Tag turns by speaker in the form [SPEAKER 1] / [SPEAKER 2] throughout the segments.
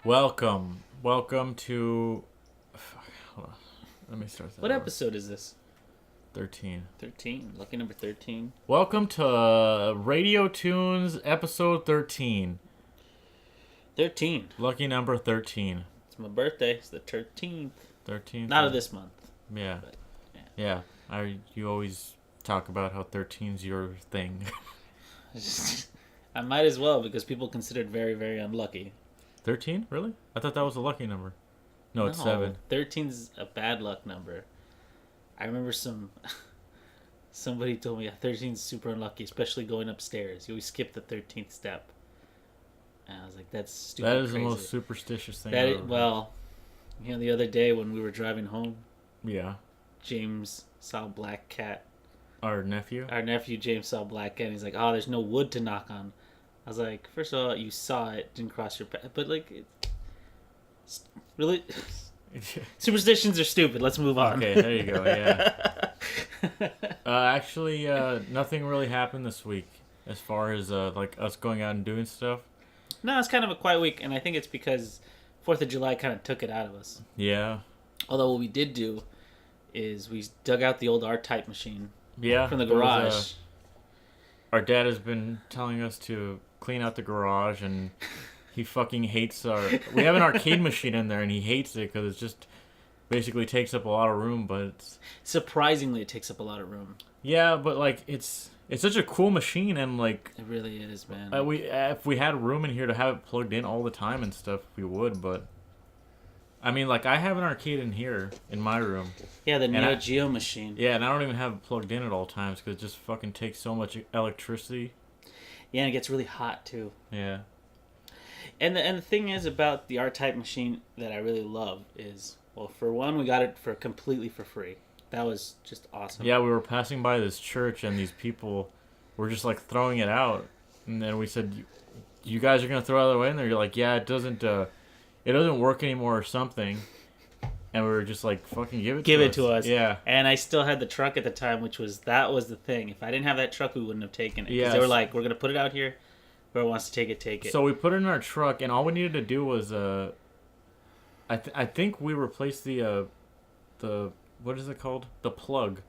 [SPEAKER 1] Welcome to. Hold on. Let me start that.
[SPEAKER 2] What
[SPEAKER 1] over.
[SPEAKER 2] episode is this?
[SPEAKER 1] 13.
[SPEAKER 2] 13. Lucky number 13.
[SPEAKER 1] Welcome to Radio Toons episode 13.
[SPEAKER 2] 13.
[SPEAKER 1] Lucky number 13.
[SPEAKER 2] It's my birthday. It's the 13th.
[SPEAKER 1] 13th.
[SPEAKER 2] Not of this month.
[SPEAKER 1] Yeah.
[SPEAKER 2] But,
[SPEAKER 1] Yeah. You always talk about how 13's your thing.
[SPEAKER 2] I might as well because people consider it very, very unlucky.
[SPEAKER 1] 13? Really? I thought that was a lucky number. No, it's 7.
[SPEAKER 2] 13's a bad luck number. I remember somebody told me 13's super unlucky, especially going upstairs. You always skip the 13th step. And I was like, that's stupid.
[SPEAKER 1] That is
[SPEAKER 2] crazy.
[SPEAKER 1] the most superstitious thing
[SPEAKER 2] That
[SPEAKER 1] I've
[SPEAKER 2] is,
[SPEAKER 1] ever
[SPEAKER 2] well, the other day when we were driving home,
[SPEAKER 1] Yeah.
[SPEAKER 2] James saw a black cat.
[SPEAKER 1] Our nephew?
[SPEAKER 2] Our nephew James saw a black cat and he's like, oh, there's no wood to knock on. I was like, first of all, you saw it, didn't cross your path. But, like, really? Superstitions are stupid. Let's move on.
[SPEAKER 1] Okay, there you go, yeah. Actually, nothing really happened this week as far as, like, us going out and doing stuff.
[SPEAKER 2] No, it's kind of a quiet week, and I think it's because 4th of July kind of took it out of us.
[SPEAKER 1] Yeah.
[SPEAKER 2] Although what we did do is we dug out the old R-Type machine
[SPEAKER 1] Yeah.
[SPEAKER 2] from the
[SPEAKER 1] there was,
[SPEAKER 2] garage.
[SPEAKER 1] our dad has been telling us to clean out the garage, and he fucking hates our... We have an arcade machine in there, and he hates it because it just basically takes up a lot of room, but it's...
[SPEAKER 2] Surprisingly, it takes up a lot of room.
[SPEAKER 1] Yeah, but, like, it's such a cool machine, and, like...
[SPEAKER 2] It really is, man.
[SPEAKER 1] If we had room in here to have it plugged in all the time and stuff, we would, but... I mean, like, I have an arcade in here, in my room.
[SPEAKER 2] Yeah, the Neo Geo machine.
[SPEAKER 1] Yeah, and I don't even have it plugged in at all times because it just fucking takes so much electricity.
[SPEAKER 2] Yeah, and it gets really hot, too.
[SPEAKER 1] Yeah.
[SPEAKER 2] And the thing is about the R-Type machine that I really love is, well, for one, we got it completely for free. That was just awesome.
[SPEAKER 1] Yeah, we were passing by this church, and these people were just, like, throwing it out. And then we said, you guys are going to throw it away? And they're like, yeah, it doesn't work anymore or something. And we were just like, fucking give it to us. Yeah.
[SPEAKER 2] And I still had the truck at the time, that was the thing. If I didn't have that truck, we wouldn't have taken it. Because they were like, we're going to put it out here. Whoever wants to take it, take it.
[SPEAKER 1] So we put it in our truck, and all we needed to do was, I think we replaced the what is it called? The plug.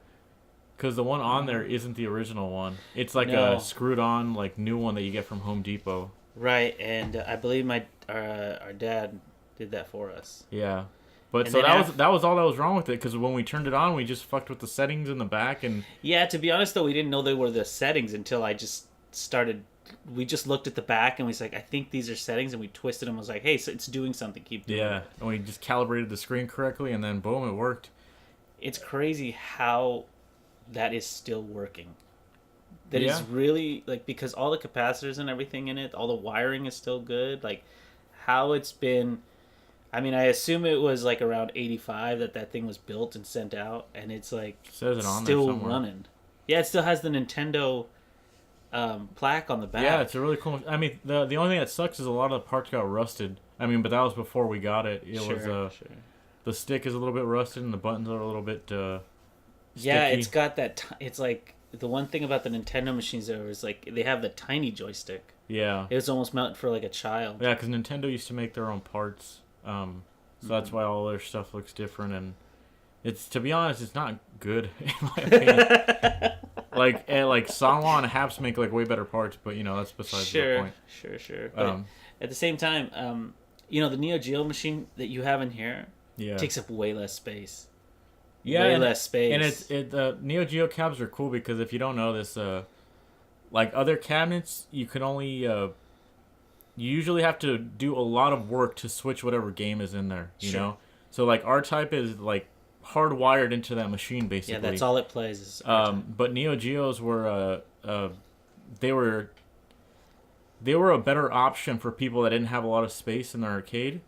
[SPEAKER 1] Because the one on there isn't the original one. It's like a screwed on, like, new one that you get from Home Depot.
[SPEAKER 2] Right, and I believe our dad did that for us.
[SPEAKER 1] Yeah. But
[SPEAKER 2] And
[SPEAKER 1] so
[SPEAKER 2] then
[SPEAKER 1] that was all that was wrong with it, because when we turned it on, we just fucked with the settings in the back, and...
[SPEAKER 2] Yeah, to be honest, though, we didn't know they were the settings until I just started... We just looked at the back, and we was like, I think these are settings, and we twisted them. I was like, hey, so it's doing something, keep doing it.
[SPEAKER 1] Yeah, and we just calibrated the screen correctly, and then boom, it worked.
[SPEAKER 2] It's crazy how that is still working. That is really, like, because all the capacitors and everything in it, all the wiring is still good. Like, how it's been... I mean, I assume it was, like, around 85 that thing was built and sent out, and it's, like,
[SPEAKER 1] says it on
[SPEAKER 2] still
[SPEAKER 1] there somewhere.
[SPEAKER 2] running. Yeah, it still has the Nintendo plaque on the back.
[SPEAKER 1] Yeah, it's a really cool... I mean, the only thing that sucks is a lot of the parts got rusted. I mean, but that was before we got it. Sure. The stick is a little bit rusted, and the buttons are a little bit
[SPEAKER 2] Yeah,
[SPEAKER 1] sticky.
[SPEAKER 2] it's got that... it's, like... The one thing about the Nintendo machines, though, is, like, they have the tiny joystick.
[SPEAKER 1] Yeah.
[SPEAKER 2] It was almost meant for, like, a child.
[SPEAKER 1] Yeah, because Nintendo used to make their own parts. So that's why all their stuff looks different, and it's, to be honest, it's not good in my opinion. like Sanwa and Haps make like way better parts, but that's besides the point.
[SPEAKER 2] Sure. But at the same time, the Neo Geo machine that you have in here takes up way less space.
[SPEAKER 1] Yeah,
[SPEAKER 2] way less space.
[SPEAKER 1] And the Neo Geo cabs are cool because if you don't know this, like other cabinets, you can only you usually have to do a lot of work to switch whatever game is in there, you know? So, like, R-Type is, like, hardwired into that machine, basically.
[SPEAKER 2] Yeah, that's all it plays is
[SPEAKER 1] R-Type. But Neo Geos were, they were a better option for people that didn't have a lot of space in their arcade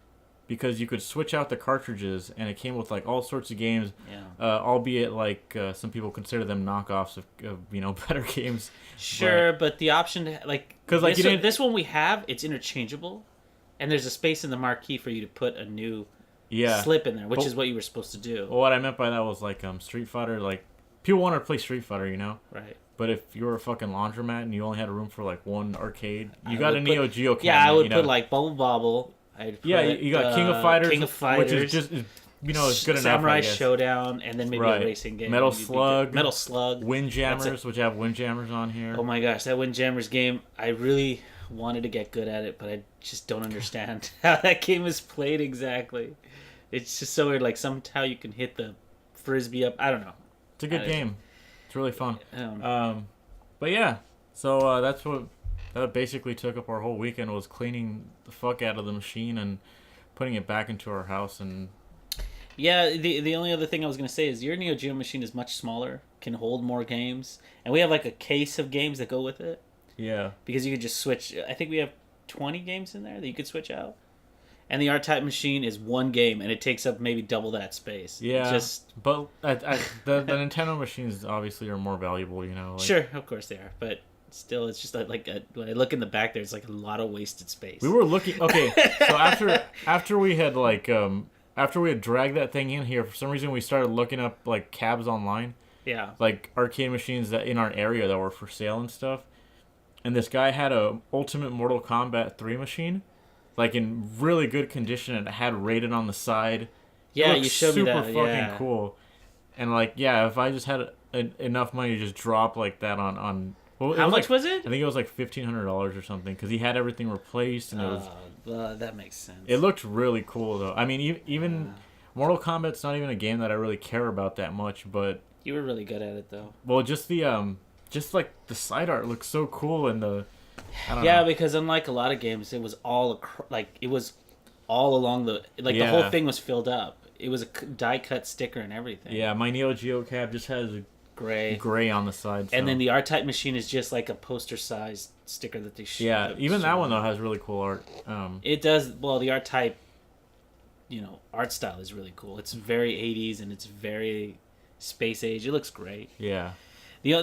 [SPEAKER 1] because you could switch out the cartridges, and it came with, like, all sorts of games, albeit, like, some people consider them knockoffs of better games.
[SPEAKER 2] Sure, but the option to, like...
[SPEAKER 1] Because, like,
[SPEAKER 2] this one we have, it's interchangeable, and there's a space in the marquee for you to put a new slip in there, which is what you were supposed to do.
[SPEAKER 1] Well, what I meant by that was, like, Street Fighter, like, people wanted to play Street Fighter,
[SPEAKER 2] Right.
[SPEAKER 1] But if you were a fucking laundromat and you only had room for, like, one arcade, you got a Neo Geo cabinet.
[SPEAKER 2] Yeah, I would put, like, Bubble Bobble, I'd put,
[SPEAKER 1] you got King of Fighters, which is just it's good enough.
[SPEAKER 2] Samurai Showdown, and then maybe a racing game.
[SPEAKER 1] Metal Slug,
[SPEAKER 2] Windjammers,
[SPEAKER 1] which have Windjammers on here.
[SPEAKER 2] Oh my gosh, that Windjammers game! I really wanted to get good at it, but I just don't understand how that game is played exactly. It's just so weird. Like somehow you can hit the frisbee up. I don't know.
[SPEAKER 1] It's a good game. It's really fun.
[SPEAKER 2] But
[SPEAKER 1] yeah, so that basically took up our whole weekend, was cleaning the fuck out of the machine and putting it back into our house. And
[SPEAKER 2] yeah, the only other thing I was going to say is your Neo Geo machine is much smaller, can hold more games, and we have like a case of games that go with it.
[SPEAKER 1] Yeah.
[SPEAKER 2] Because you could just switch. I think we have 20 games in there that you could switch out. And the R-Type machine is one game, and it takes up maybe double that space.
[SPEAKER 1] Yeah, but the Nintendo machines obviously are more valuable,
[SPEAKER 2] Sure, of course they are, but still, it's just when I look in the back there, it's like a lot of wasted space.
[SPEAKER 1] We were looking. Okay, so after we had after we had dragged that thing in here, for some reason we started looking up like cabs online.
[SPEAKER 2] Yeah.
[SPEAKER 1] Like arcade machines that in our area that were for sale and stuff. And this guy had a Ultimate Mortal Kombat 3 machine, like in really good condition, and it had rated on the side.
[SPEAKER 2] Yeah, you showed me that.
[SPEAKER 1] Super fucking cool. And if I just had enough money to just drop like that on
[SPEAKER 2] how much was it?
[SPEAKER 1] I think it was like $1,500 or something, because he had everything replaced, and it was.
[SPEAKER 2] That makes sense.
[SPEAKER 1] It looked really cool though. I mean, even Mortal Kombat's not even a game that I really care about that much, but
[SPEAKER 2] you were really good at it though.
[SPEAKER 1] Well, just the like the side art looks so cool, and I don't know.
[SPEAKER 2] Because unlike a lot of games, it was all along the the whole thing was filled up. It was a die cut sticker and everything.
[SPEAKER 1] Yeah, my Neo Geo cab just has a gray on the side,
[SPEAKER 2] and then the R-Type machine is just like a poster sized sticker that they shoot.
[SPEAKER 1] Yeah, even that one though has really cool art.
[SPEAKER 2] It does. Well, the R-Type, art style is really cool. It's very 80s and it's very space age. It looks great.
[SPEAKER 1] Yeah.
[SPEAKER 2] The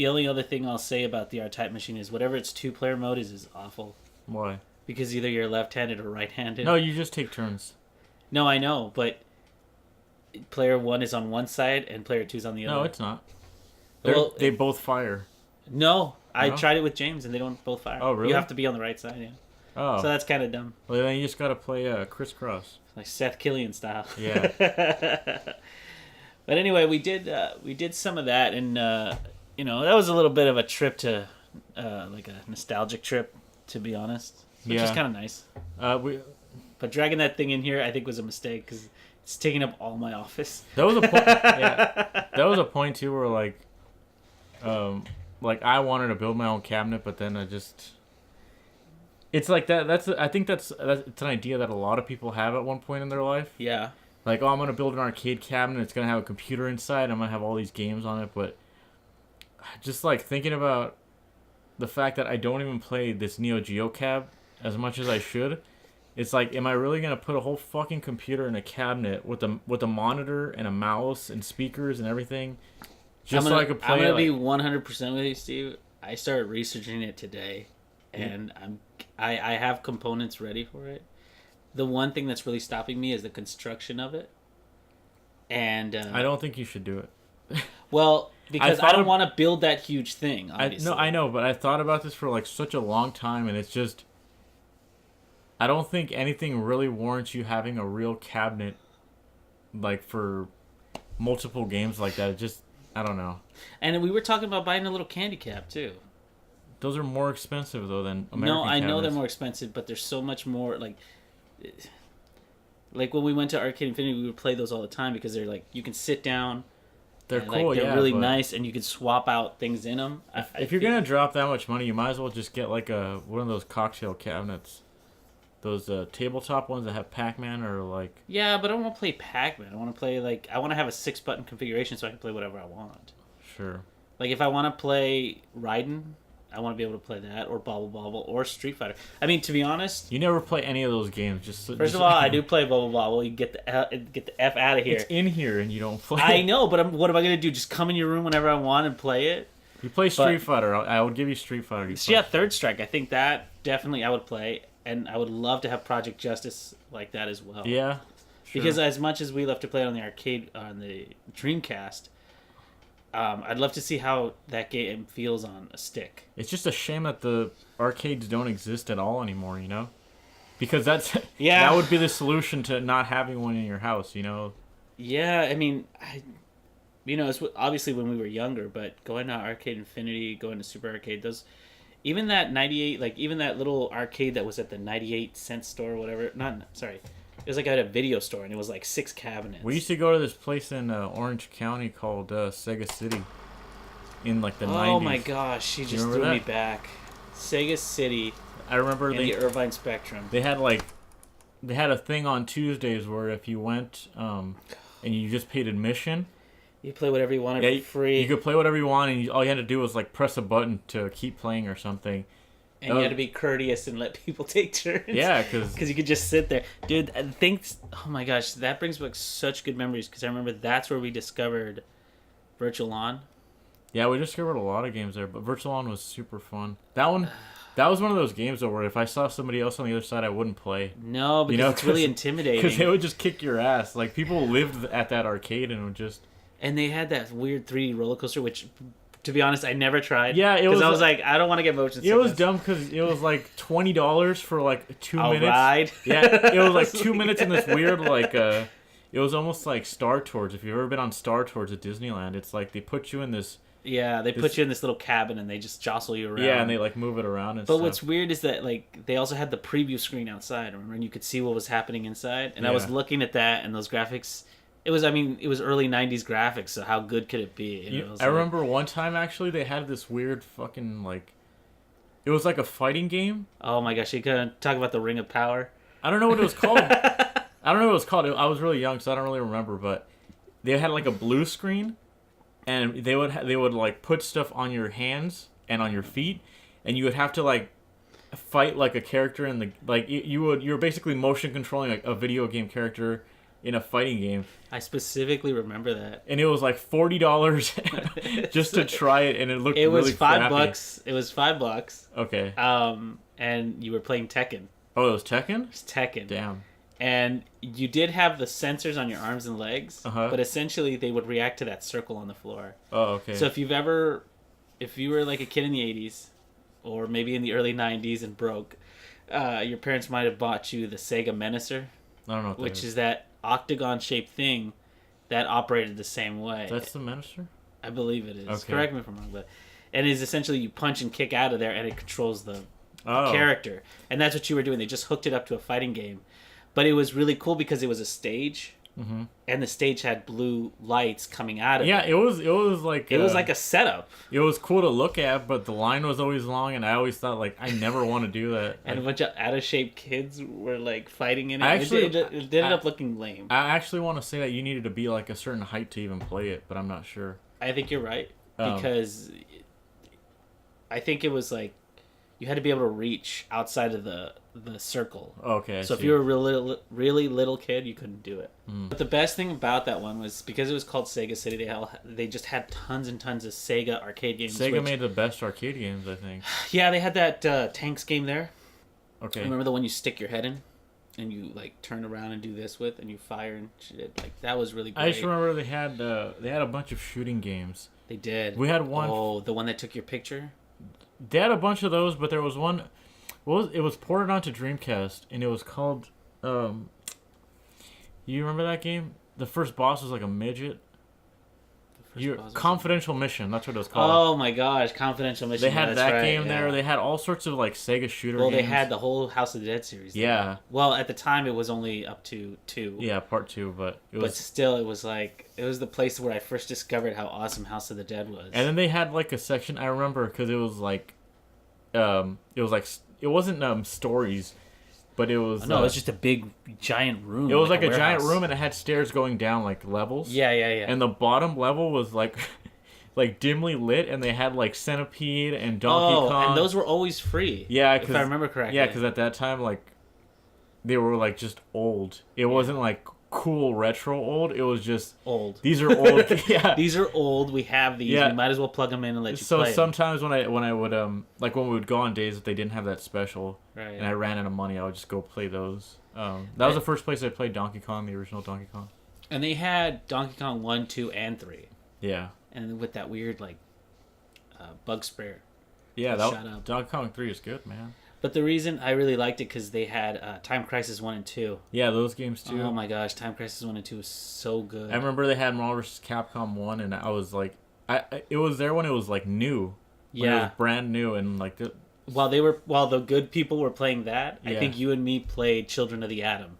[SPEAKER 2] only other thing I'll say about the R-Type machine is whatever its 2-player mode is awful.
[SPEAKER 1] Why?
[SPEAKER 2] Because either you're left-handed or right-handed.
[SPEAKER 1] No, you just take turns.
[SPEAKER 2] No, I know, but player 1 is on one side and player 2 is on the other.
[SPEAKER 1] No, it's not. They both fire.
[SPEAKER 2] No, I tried it with James and they don't both fire.
[SPEAKER 1] Oh, really?
[SPEAKER 2] You have to be on the right side, yeah.
[SPEAKER 1] Oh.
[SPEAKER 2] So that's kind of dumb.
[SPEAKER 1] Well, then you just got to play crisscross.
[SPEAKER 2] Like Seth Killian style.
[SPEAKER 1] Yeah.
[SPEAKER 2] But anyway, we did some of that, and that was a little bit of a trip to like a nostalgic trip, to be honest. Which is kind of nice. But dragging that thing in here, I think, was a mistake because it's taking up all my office.
[SPEAKER 1] That was a point. Yeah, that was a point too, where like I wanted to build my own cabinet, but then it's like that. I think it's an idea that a lot of people have at one point in their life.
[SPEAKER 2] Yeah.
[SPEAKER 1] Like, I'm gonna build an arcade cabinet. It's gonna have a computer inside. I'm gonna have all these games on it, but just like thinking about the fact that I don't even play this Neo Geo cab as much as I should. It's like, am I really gonna put a whole fucking computer in a cabinet with a monitor and a mouse and speakers and everything, just so I could play?
[SPEAKER 2] I'm gonna be 100% with you, Steve. I started researching it today, and I have components ready for it. The one thing that's really stopping me is the construction of it, and
[SPEAKER 1] I don't think you should do it.
[SPEAKER 2] Well, because I don't want to build that huge thing. Obviously.
[SPEAKER 1] I know, but I thought about this for like such a long time, and it's just, I don't think anything really warrants you having a real cabinet, like for multiple games like that. It just, I don't know.
[SPEAKER 2] And we were talking about buying a little candy cap too.
[SPEAKER 1] Those are more expensive though than American
[SPEAKER 2] No, I know
[SPEAKER 1] cabinets.
[SPEAKER 2] they're more expensive, but there's so much more like when we went to Arcade Infinity, we would play those all the time because they're like, you can sit down.
[SPEAKER 1] They're cool,
[SPEAKER 2] they're really nice, and you can swap out things in them.
[SPEAKER 1] If you're gonna drop that much money, you might as well just get like one of those cocktail cabinets, those tabletop ones that have Pac-Man or like.
[SPEAKER 2] Yeah, but I don't want to play Pac-Man. I want to play I want to have a 6-button configuration so I can play whatever I want.
[SPEAKER 1] Sure.
[SPEAKER 2] Like if I want to play Raiden, I want to be able to play that, or Bobble Bobble, or Street Fighter. I mean, to be honest,
[SPEAKER 1] you never play any of those games.
[SPEAKER 2] First of all, I do play Bobble Bobble. You get the F out of here.
[SPEAKER 1] It's in here, and you don't play.
[SPEAKER 2] I know, but what am I gonna do? Just come in your room whenever I want and play it?
[SPEAKER 1] You play Street Fighter. I would give you Street Fighter.
[SPEAKER 2] Third Strike. I think that definitely I would play, and I would love to have Project Justice like that as well.
[SPEAKER 1] Yeah. Sure.
[SPEAKER 2] Because as much as we love to play it on the arcade on the Dreamcast. I'd love to see how that game feels on a stick.
[SPEAKER 1] It's just a shame that the arcades don't exist at all anymore, Because that's that would be the solution to not having one in your house, you know?
[SPEAKER 2] Yeah, I mean, it's obviously when we were younger, but going to Arcade Infinity, going to Super Arcade, those, even that 98, like even that little arcade that was at the 98-cent store or whatever, it was like at a video store, and it was like 6 cabinets.
[SPEAKER 1] We used to go to this place in Orange County called Sega City in like the 90s.
[SPEAKER 2] Oh my gosh, she just threw me back. Sega City.
[SPEAKER 1] I remember
[SPEAKER 2] the Irvine Spectrum.
[SPEAKER 1] They had a thing on Tuesdays where if you went and you just paid admission,
[SPEAKER 2] you play whatever you wanted for free.
[SPEAKER 1] You could play whatever you want, and all you had to do was like press a button to keep playing or something.
[SPEAKER 2] And you had to be courteous and let people take turns.
[SPEAKER 1] Yeah, because
[SPEAKER 2] you could just sit there. Dude, oh my gosh, that brings back such good memories, because I remember that's where we discovered Virtual On.
[SPEAKER 1] Yeah, we discovered a lot of games there, but Virtual On was super fun. That was one of those games though where if I saw somebody else on the other side, I wouldn't play.
[SPEAKER 2] No, because it's really intimidating.
[SPEAKER 1] Because they would just kick your ass. Like, people lived at that arcade and would just...
[SPEAKER 2] And they had that weird 3D roller coaster, which... To be honest, I never tried.
[SPEAKER 1] Yeah, it was.
[SPEAKER 2] Because I was like, I don't want to get motion sickness.
[SPEAKER 1] It was dumb because it was like $20 for like 2 minutes.
[SPEAKER 2] Ride.
[SPEAKER 1] Yeah, it was like 2 minutes in this weird like. It was almost like Star Tours. If you've ever been on Star Tours at Disneyland, it's like they put you in this.
[SPEAKER 2] Yeah, they put you in this little cabin and they just jostle you around.
[SPEAKER 1] Yeah, and they like move it around and
[SPEAKER 2] But
[SPEAKER 1] stuff.
[SPEAKER 2] what's weird is that like they also had the preview screen outside, remember, and you could see what was happening inside. And I was looking at that and those graphics. It was early 90s graphics, so how good could it be?
[SPEAKER 1] I remember one time, actually, they had this weird fucking, like... It was like a fighting game.
[SPEAKER 2] Oh my gosh, you could talk about the Ring of Power?
[SPEAKER 1] I don't know what it was called. I was really young, so I don't really remember, but they had like a blue screen, and they would like put stuff on your hands and on your feet, and you would have to like fight like a character in the... Like, you were basically motion controlling like a video game character in a fighting game.
[SPEAKER 2] I specifically remember that.
[SPEAKER 1] And it was like $40 just to try it, and it looked really
[SPEAKER 2] was
[SPEAKER 1] crappy.
[SPEAKER 2] $5. It was $5.
[SPEAKER 1] Okay.
[SPEAKER 2] And you were playing Tekken.
[SPEAKER 1] Oh, it was Tekken?
[SPEAKER 2] It was Tekken.
[SPEAKER 1] Damn.
[SPEAKER 2] And you did have the sensors on your arms and legs, but essentially they would react to that circle on the floor.
[SPEAKER 1] Oh, okay.
[SPEAKER 2] So if you were like a kid in the 80s, or maybe in the early 90s and broke, your parents might have bought you the Sega Menacer.
[SPEAKER 1] I don't know what that
[SPEAKER 2] which is that octagon-shaped thing that operated the same way.
[SPEAKER 1] That's the Menacer?
[SPEAKER 2] I believe it is.
[SPEAKER 1] Okay.
[SPEAKER 2] Correct me if I'm wrong, but it is essentially you punch and kick out of there, and it controls the character. And that's what you were doing. They just hooked it up to a fighting game, but it was really cool because it was a stage, and the stage had blue lights coming out of it.
[SPEAKER 1] Yeah, it was like
[SPEAKER 2] it was like a setup.
[SPEAKER 1] It was cool to look at, but the line was always long, and I always thought like I never want to do that.
[SPEAKER 2] And a bunch of out of shape kids were like fighting in it.
[SPEAKER 1] Actually,
[SPEAKER 2] it ended up looking lame.
[SPEAKER 1] I actually want to say that you needed to be like a certain height to even play it, but I'm not sure.
[SPEAKER 2] I think you're right, because I think it was like you had to be able to reach outside of the circle.
[SPEAKER 1] Okay.
[SPEAKER 2] So if you were a really little kid, you couldn't do it. But the best thing about that one was because it was called Sega City, they just had tons and tons of Sega arcade games.
[SPEAKER 1] Sega made the best arcade games, I think.
[SPEAKER 2] Yeah, they had that Tanks game there.
[SPEAKER 1] Okay.
[SPEAKER 2] Remember the one you stick your head in? And you like turn around and do this with, and you fire and shit. Like that was really great.
[SPEAKER 1] I just remember they had a bunch of shooting games.
[SPEAKER 2] They did.
[SPEAKER 1] We had one.
[SPEAKER 2] Oh, the one that took your picture.
[SPEAKER 1] They had a bunch of those, but there was one. It was ported onto Dreamcast, and it was called. You remember that game? The first boss was like a midget. Confidential Mission. That's what it was called.
[SPEAKER 2] Oh my gosh, Confidential Mission.
[SPEAKER 1] They had that game there. They had all sorts of like Sega shooter games.
[SPEAKER 2] Well, they had the whole House of the Dead series.
[SPEAKER 1] Yeah.
[SPEAKER 2] Well, at the time it was only up to 2.
[SPEAKER 1] Yeah, part 2, but it was.
[SPEAKER 2] But still, it was the place where I first discovered how awesome House of the Dead was.
[SPEAKER 1] And then they had like a section I remember because it was like, it wasn't stories. But it was...
[SPEAKER 2] No, it was just a big, giant room.
[SPEAKER 1] It was like a giant room, and it had stairs going down, like, levels.
[SPEAKER 2] Yeah.
[SPEAKER 1] And the bottom level was, like, like dimly lit, and they had, like, Centipede and Donkey Kong.
[SPEAKER 2] And those were always free.
[SPEAKER 1] Yeah,
[SPEAKER 2] if I remember correctly.
[SPEAKER 1] Yeah, because at that time, like, they were, like, just old. It wasn't, like, cool retro old. It was just...
[SPEAKER 2] Old.
[SPEAKER 1] These are old. Yeah.
[SPEAKER 2] These are old. We have these. Yeah. We might as well plug them in and let you play.
[SPEAKER 1] So sometimes when I would like when we would go on days that they didn't have that special,
[SPEAKER 2] right,
[SPEAKER 1] and I ran out of money, I would just go play those. That was the first place I played Donkey Kong, the original Donkey Kong.
[SPEAKER 2] And they had Donkey Kong 1, 2, and 3.
[SPEAKER 1] Yeah.
[SPEAKER 2] And with that weird like bug sprayer.
[SPEAKER 1] Yeah, Donkey Kong 3 is good, man.
[SPEAKER 2] But the reason I really liked it because they had Time Crisis 1 and 2.
[SPEAKER 1] Yeah, those games too.
[SPEAKER 2] Oh my gosh, Time Crisis 1 and 2 was so good.
[SPEAKER 1] I remember they had Marvel vs. Capcom 1, and I was like, it was there when it was like new. When it was brand new, and like
[SPEAKER 2] while the good people were playing that, I think you and me played Children of the Atom.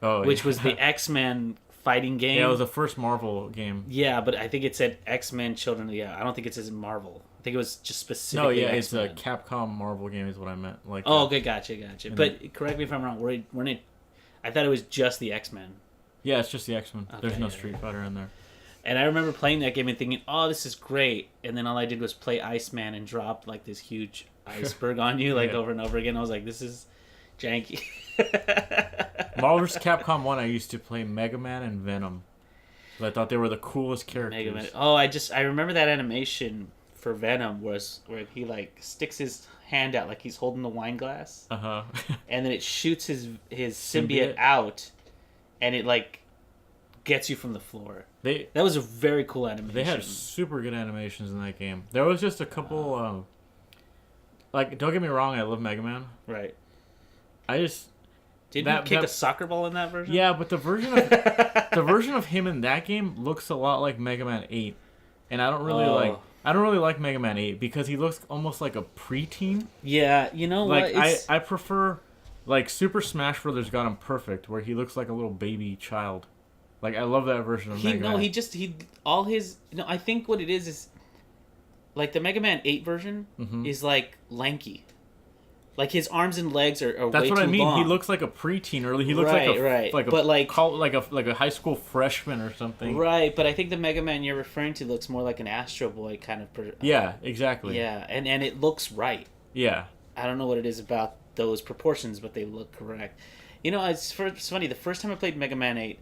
[SPEAKER 1] Oh,
[SPEAKER 2] which was the X-Men fighting game.
[SPEAKER 1] Yeah, it was the first Marvel game.
[SPEAKER 2] Yeah, but I think it said X-Men Children of the Atom. I don't think it says Marvel. I think it was just specifically X-Men.
[SPEAKER 1] It's a Capcom Marvel game is what I meant. Like,
[SPEAKER 2] okay, gotcha. But correct me if I'm wrong. I thought it was just the X-Men.
[SPEAKER 1] Yeah, it's just the X-Men. Okay, there's no Street Fighter in there.
[SPEAKER 2] And I remember playing that game and thinking, oh, this is great. And then all I did was play Iceman and dropped like this huge iceberg on you over and over again. I was like, this is janky.
[SPEAKER 1] Marvel vs. Capcom 1, I used to play Mega Man and Venom. I thought they were the coolest characters.
[SPEAKER 2] Mega Man. Oh, I remember that animation for Venom where he like sticks his hand out like he's holding the wine glass.
[SPEAKER 1] Uh-huh.
[SPEAKER 2] And then it shoots his symbiote out, and it like gets you from the floor. That was a very cool animation.
[SPEAKER 1] They had super good animations in that game. There was just a couple like, don't get me wrong, I love Mega Man.
[SPEAKER 2] Right.
[SPEAKER 1] I just
[SPEAKER 2] didn't you kick a soccer ball in that version?
[SPEAKER 1] Yeah, but the version of him in that game looks a lot like Mega Man 8. And I don't really like Mega Man 8 because he looks almost like a preteen.
[SPEAKER 2] Yeah, you know
[SPEAKER 1] like,
[SPEAKER 2] what?
[SPEAKER 1] I prefer like Super Smash Brothers got him perfect where he looks like a little baby child. Like, I love that version of Mega Man.
[SPEAKER 2] I think what it is like the Mega Man 8 version is like lanky. Like his arms and legs are way too long.
[SPEAKER 1] That's what I mean. He looks like a preteen, or he looks like a high school freshman or something.
[SPEAKER 2] Right, but I think the Mega Man you're referring to looks more like an Astro Boy kind of.
[SPEAKER 1] Yeah, exactly.
[SPEAKER 2] Yeah, and it looks right.
[SPEAKER 1] Yeah.
[SPEAKER 2] I don't know what it is about those proportions, but they look correct. You know, it's funny. The first time I played Mega Man 8,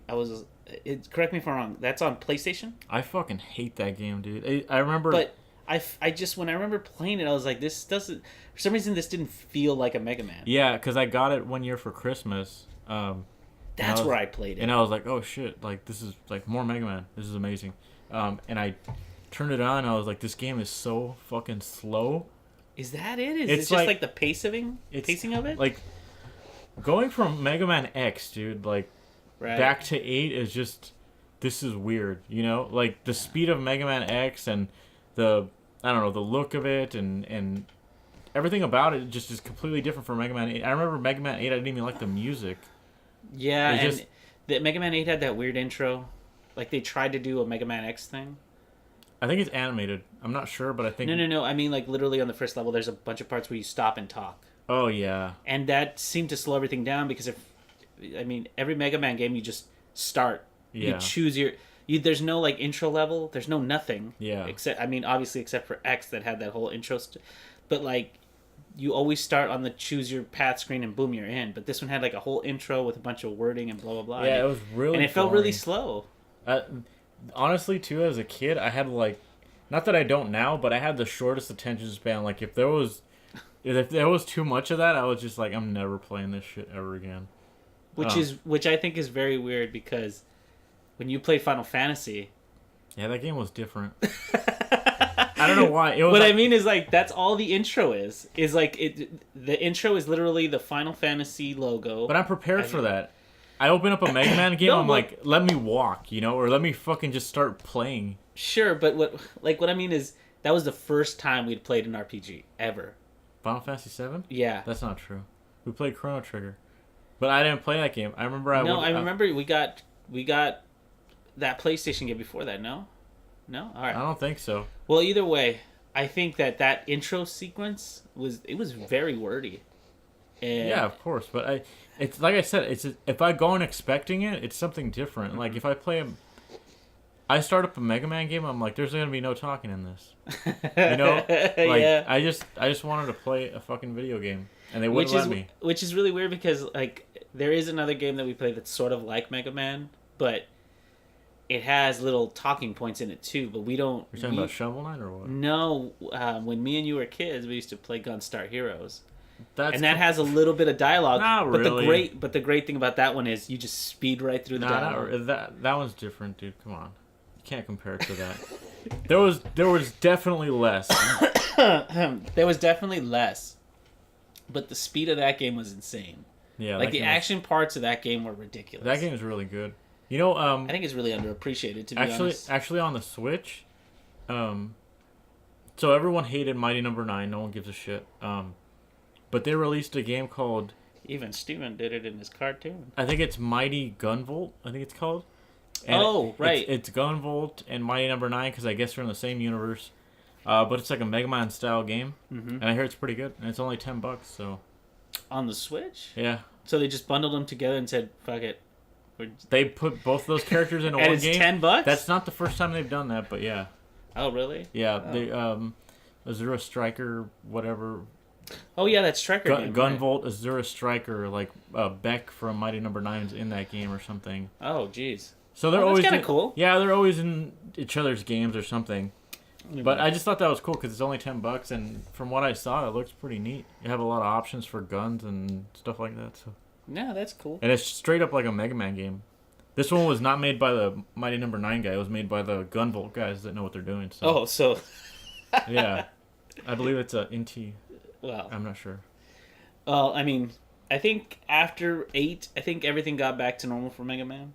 [SPEAKER 2] correct me if I'm wrong. That's on PlayStation.
[SPEAKER 1] I fucking hate that game, dude. I remember.
[SPEAKER 2] But I just when I remember playing it, I was like, this doesn't. For some reason, this didn't feel like a Mega Man.
[SPEAKER 1] Yeah, because I got it one year for Christmas.
[SPEAKER 2] That's where I played it.
[SPEAKER 1] And I was like, oh shit, like this is like more Mega Man. This is amazing. And I turned it on. And I was like, this game is so fucking slow.
[SPEAKER 2] Is that it? Is it just like the pacing of it?
[SPEAKER 1] Like going from Mega Man X, dude, like back to 8 is just, this is weird, you know? Like the speed of Mega Man X and the look of it and everything about it just is completely different from Mega Man 8. I remember Mega Man 8, I didn't even like the music.
[SPEAKER 2] Yeah, the Mega Man 8 had that weird intro. Like they tried to do a Mega Man X thing.
[SPEAKER 1] I think it's animated. I'm not sure, but I think...
[SPEAKER 2] No. I mean, like, literally on the first level, there's a bunch of parts where you stop and talk.
[SPEAKER 1] Oh, yeah.
[SPEAKER 2] And that seemed to slow everything down because every Mega Man game, you just start. Yeah. You choose there's no, like, intro level. There's no nothing.
[SPEAKER 1] Yeah.
[SPEAKER 2] Obviously, except for X that had that whole intro. But, like, you always start on the choose your path screen and boom, you're in. But this one had, like, a whole intro with a bunch of wording and blah, blah, blah.
[SPEAKER 1] Yeah, it was really
[SPEAKER 2] And it felt really slow.
[SPEAKER 1] Honestly, too, as a kid, I had, like... Not that I don't now, but I had the shortest attention span. Like, if there was too much of that, I was just like, I'm never playing this shit ever again.
[SPEAKER 2] Which I think is very weird because when you played Final Fantasy...
[SPEAKER 1] Yeah, that game was different. I don't know why.
[SPEAKER 2] I mean is, like, that's all the intro is. Is, like, the intro is literally the Final Fantasy logo.
[SPEAKER 1] But I'm prepared for that. I open up a Mega Man game, I'm like, let me walk, you know? Or let me fucking just start playing.
[SPEAKER 2] Sure, but what I mean is, that was the first time we'd played an RPG, ever.
[SPEAKER 1] Final Fantasy 7?
[SPEAKER 2] Yeah.
[SPEAKER 1] That's not true. We played Chrono Trigger. But I didn't play that game. I remember
[SPEAKER 2] I remember we got that PlayStation game before that, no? No? Alright.
[SPEAKER 1] I don't think so.
[SPEAKER 2] Well, either way, I think that intro sequence was very wordy. And
[SPEAKER 1] yeah, of course. But it's like I said, if I go in expecting it, it's something different. Mm-hmm. Like if I start up a Mega Man game, I'm like, there's gonna be no talking in this. You know? Like yeah. I just wanted to play a fucking video game, and they wouldn't let me.
[SPEAKER 2] Which is really weird because like there is another game that we play that's sort of like Mega Man, but it has little talking points in it too. But we don't.
[SPEAKER 1] You're talking about Shovel Knight or what?
[SPEAKER 2] No, when me and you were kids, we used to play Gunstar Heroes. That has a little bit of dialogue.
[SPEAKER 1] Not really.
[SPEAKER 2] But the great thing about that one is you just speed right through the dialogue.
[SPEAKER 1] That one's different, dude. Come on, you can't compare it to that. There was definitely less.
[SPEAKER 2] There was definitely less. but the speed of that game was insane.
[SPEAKER 1] Yeah,
[SPEAKER 2] like the action parts of that game were ridiculous.
[SPEAKER 1] That game is really good. You know,
[SPEAKER 2] I think it's really underappreciated, to be honest.
[SPEAKER 1] Actually, on the Switch, so everyone hated Mighty Number 9. No one gives a shit. But they released a game called...
[SPEAKER 2] Even Steven did it in his cartoon.
[SPEAKER 1] I think it's Mighty Gunvolt, I think it's called. And
[SPEAKER 2] right.
[SPEAKER 1] It's Gunvolt and Mighty Number 9, because I guess they're in the same universe. But it's like a Mega Man style game. Mm-hmm. And I hear it's pretty good. And it's only $10, so...
[SPEAKER 2] On the Switch?
[SPEAKER 1] Yeah.
[SPEAKER 2] So they just bundled them together and said, fuck it.
[SPEAKER 1] They put both those characters in one
[SPEAKER 2] and
[SPEAKER 1] game.
[SPEAKER 2] And it's $10?
[SPEAKER 1] That's not the first time they've done that, but yeah.
[SPEAKER 2] Oh, really?
[SPEAKER 1] Yeah. Oh. They, Azura Striker, whatever...
[SPEAKER 2] Oh yeah, that Striker game.
[SPEAKER 1] Gunvolt, right? Azura Striker, like Beck from Mighty Number 9 is in that game or something.
[SPEAKER 2] Oh jeez.
[SPEAKER 1] So they're always
[SPEAKER 2] kind of cool.
[SPEAKER 1] Yeah, they're always in each other's games or something. But I just thought that was cool because it's only $10, and from what I saw, it looks pretty neat. You have a lot of options for guns and stuff like that. So.
[SPEAKER 2] Yeah, that's cool.
[SPEAKER 1] And it's straight up like a Mega Man game. This one was not made by the Mighty Number 9 guy. It was made by the Gunvolt guys that know what they're doing. So.
[SPEAKER 2] Oh, so.
[SPEAKER 1] Yeah, I believe it's a Inti.
[SPEAKER 2] Well,
[SPEAKER 1] I'm not sure.
[SPEAKER 2] Well, I mean, I think after 8, I think everything got back to normal for Mega Man.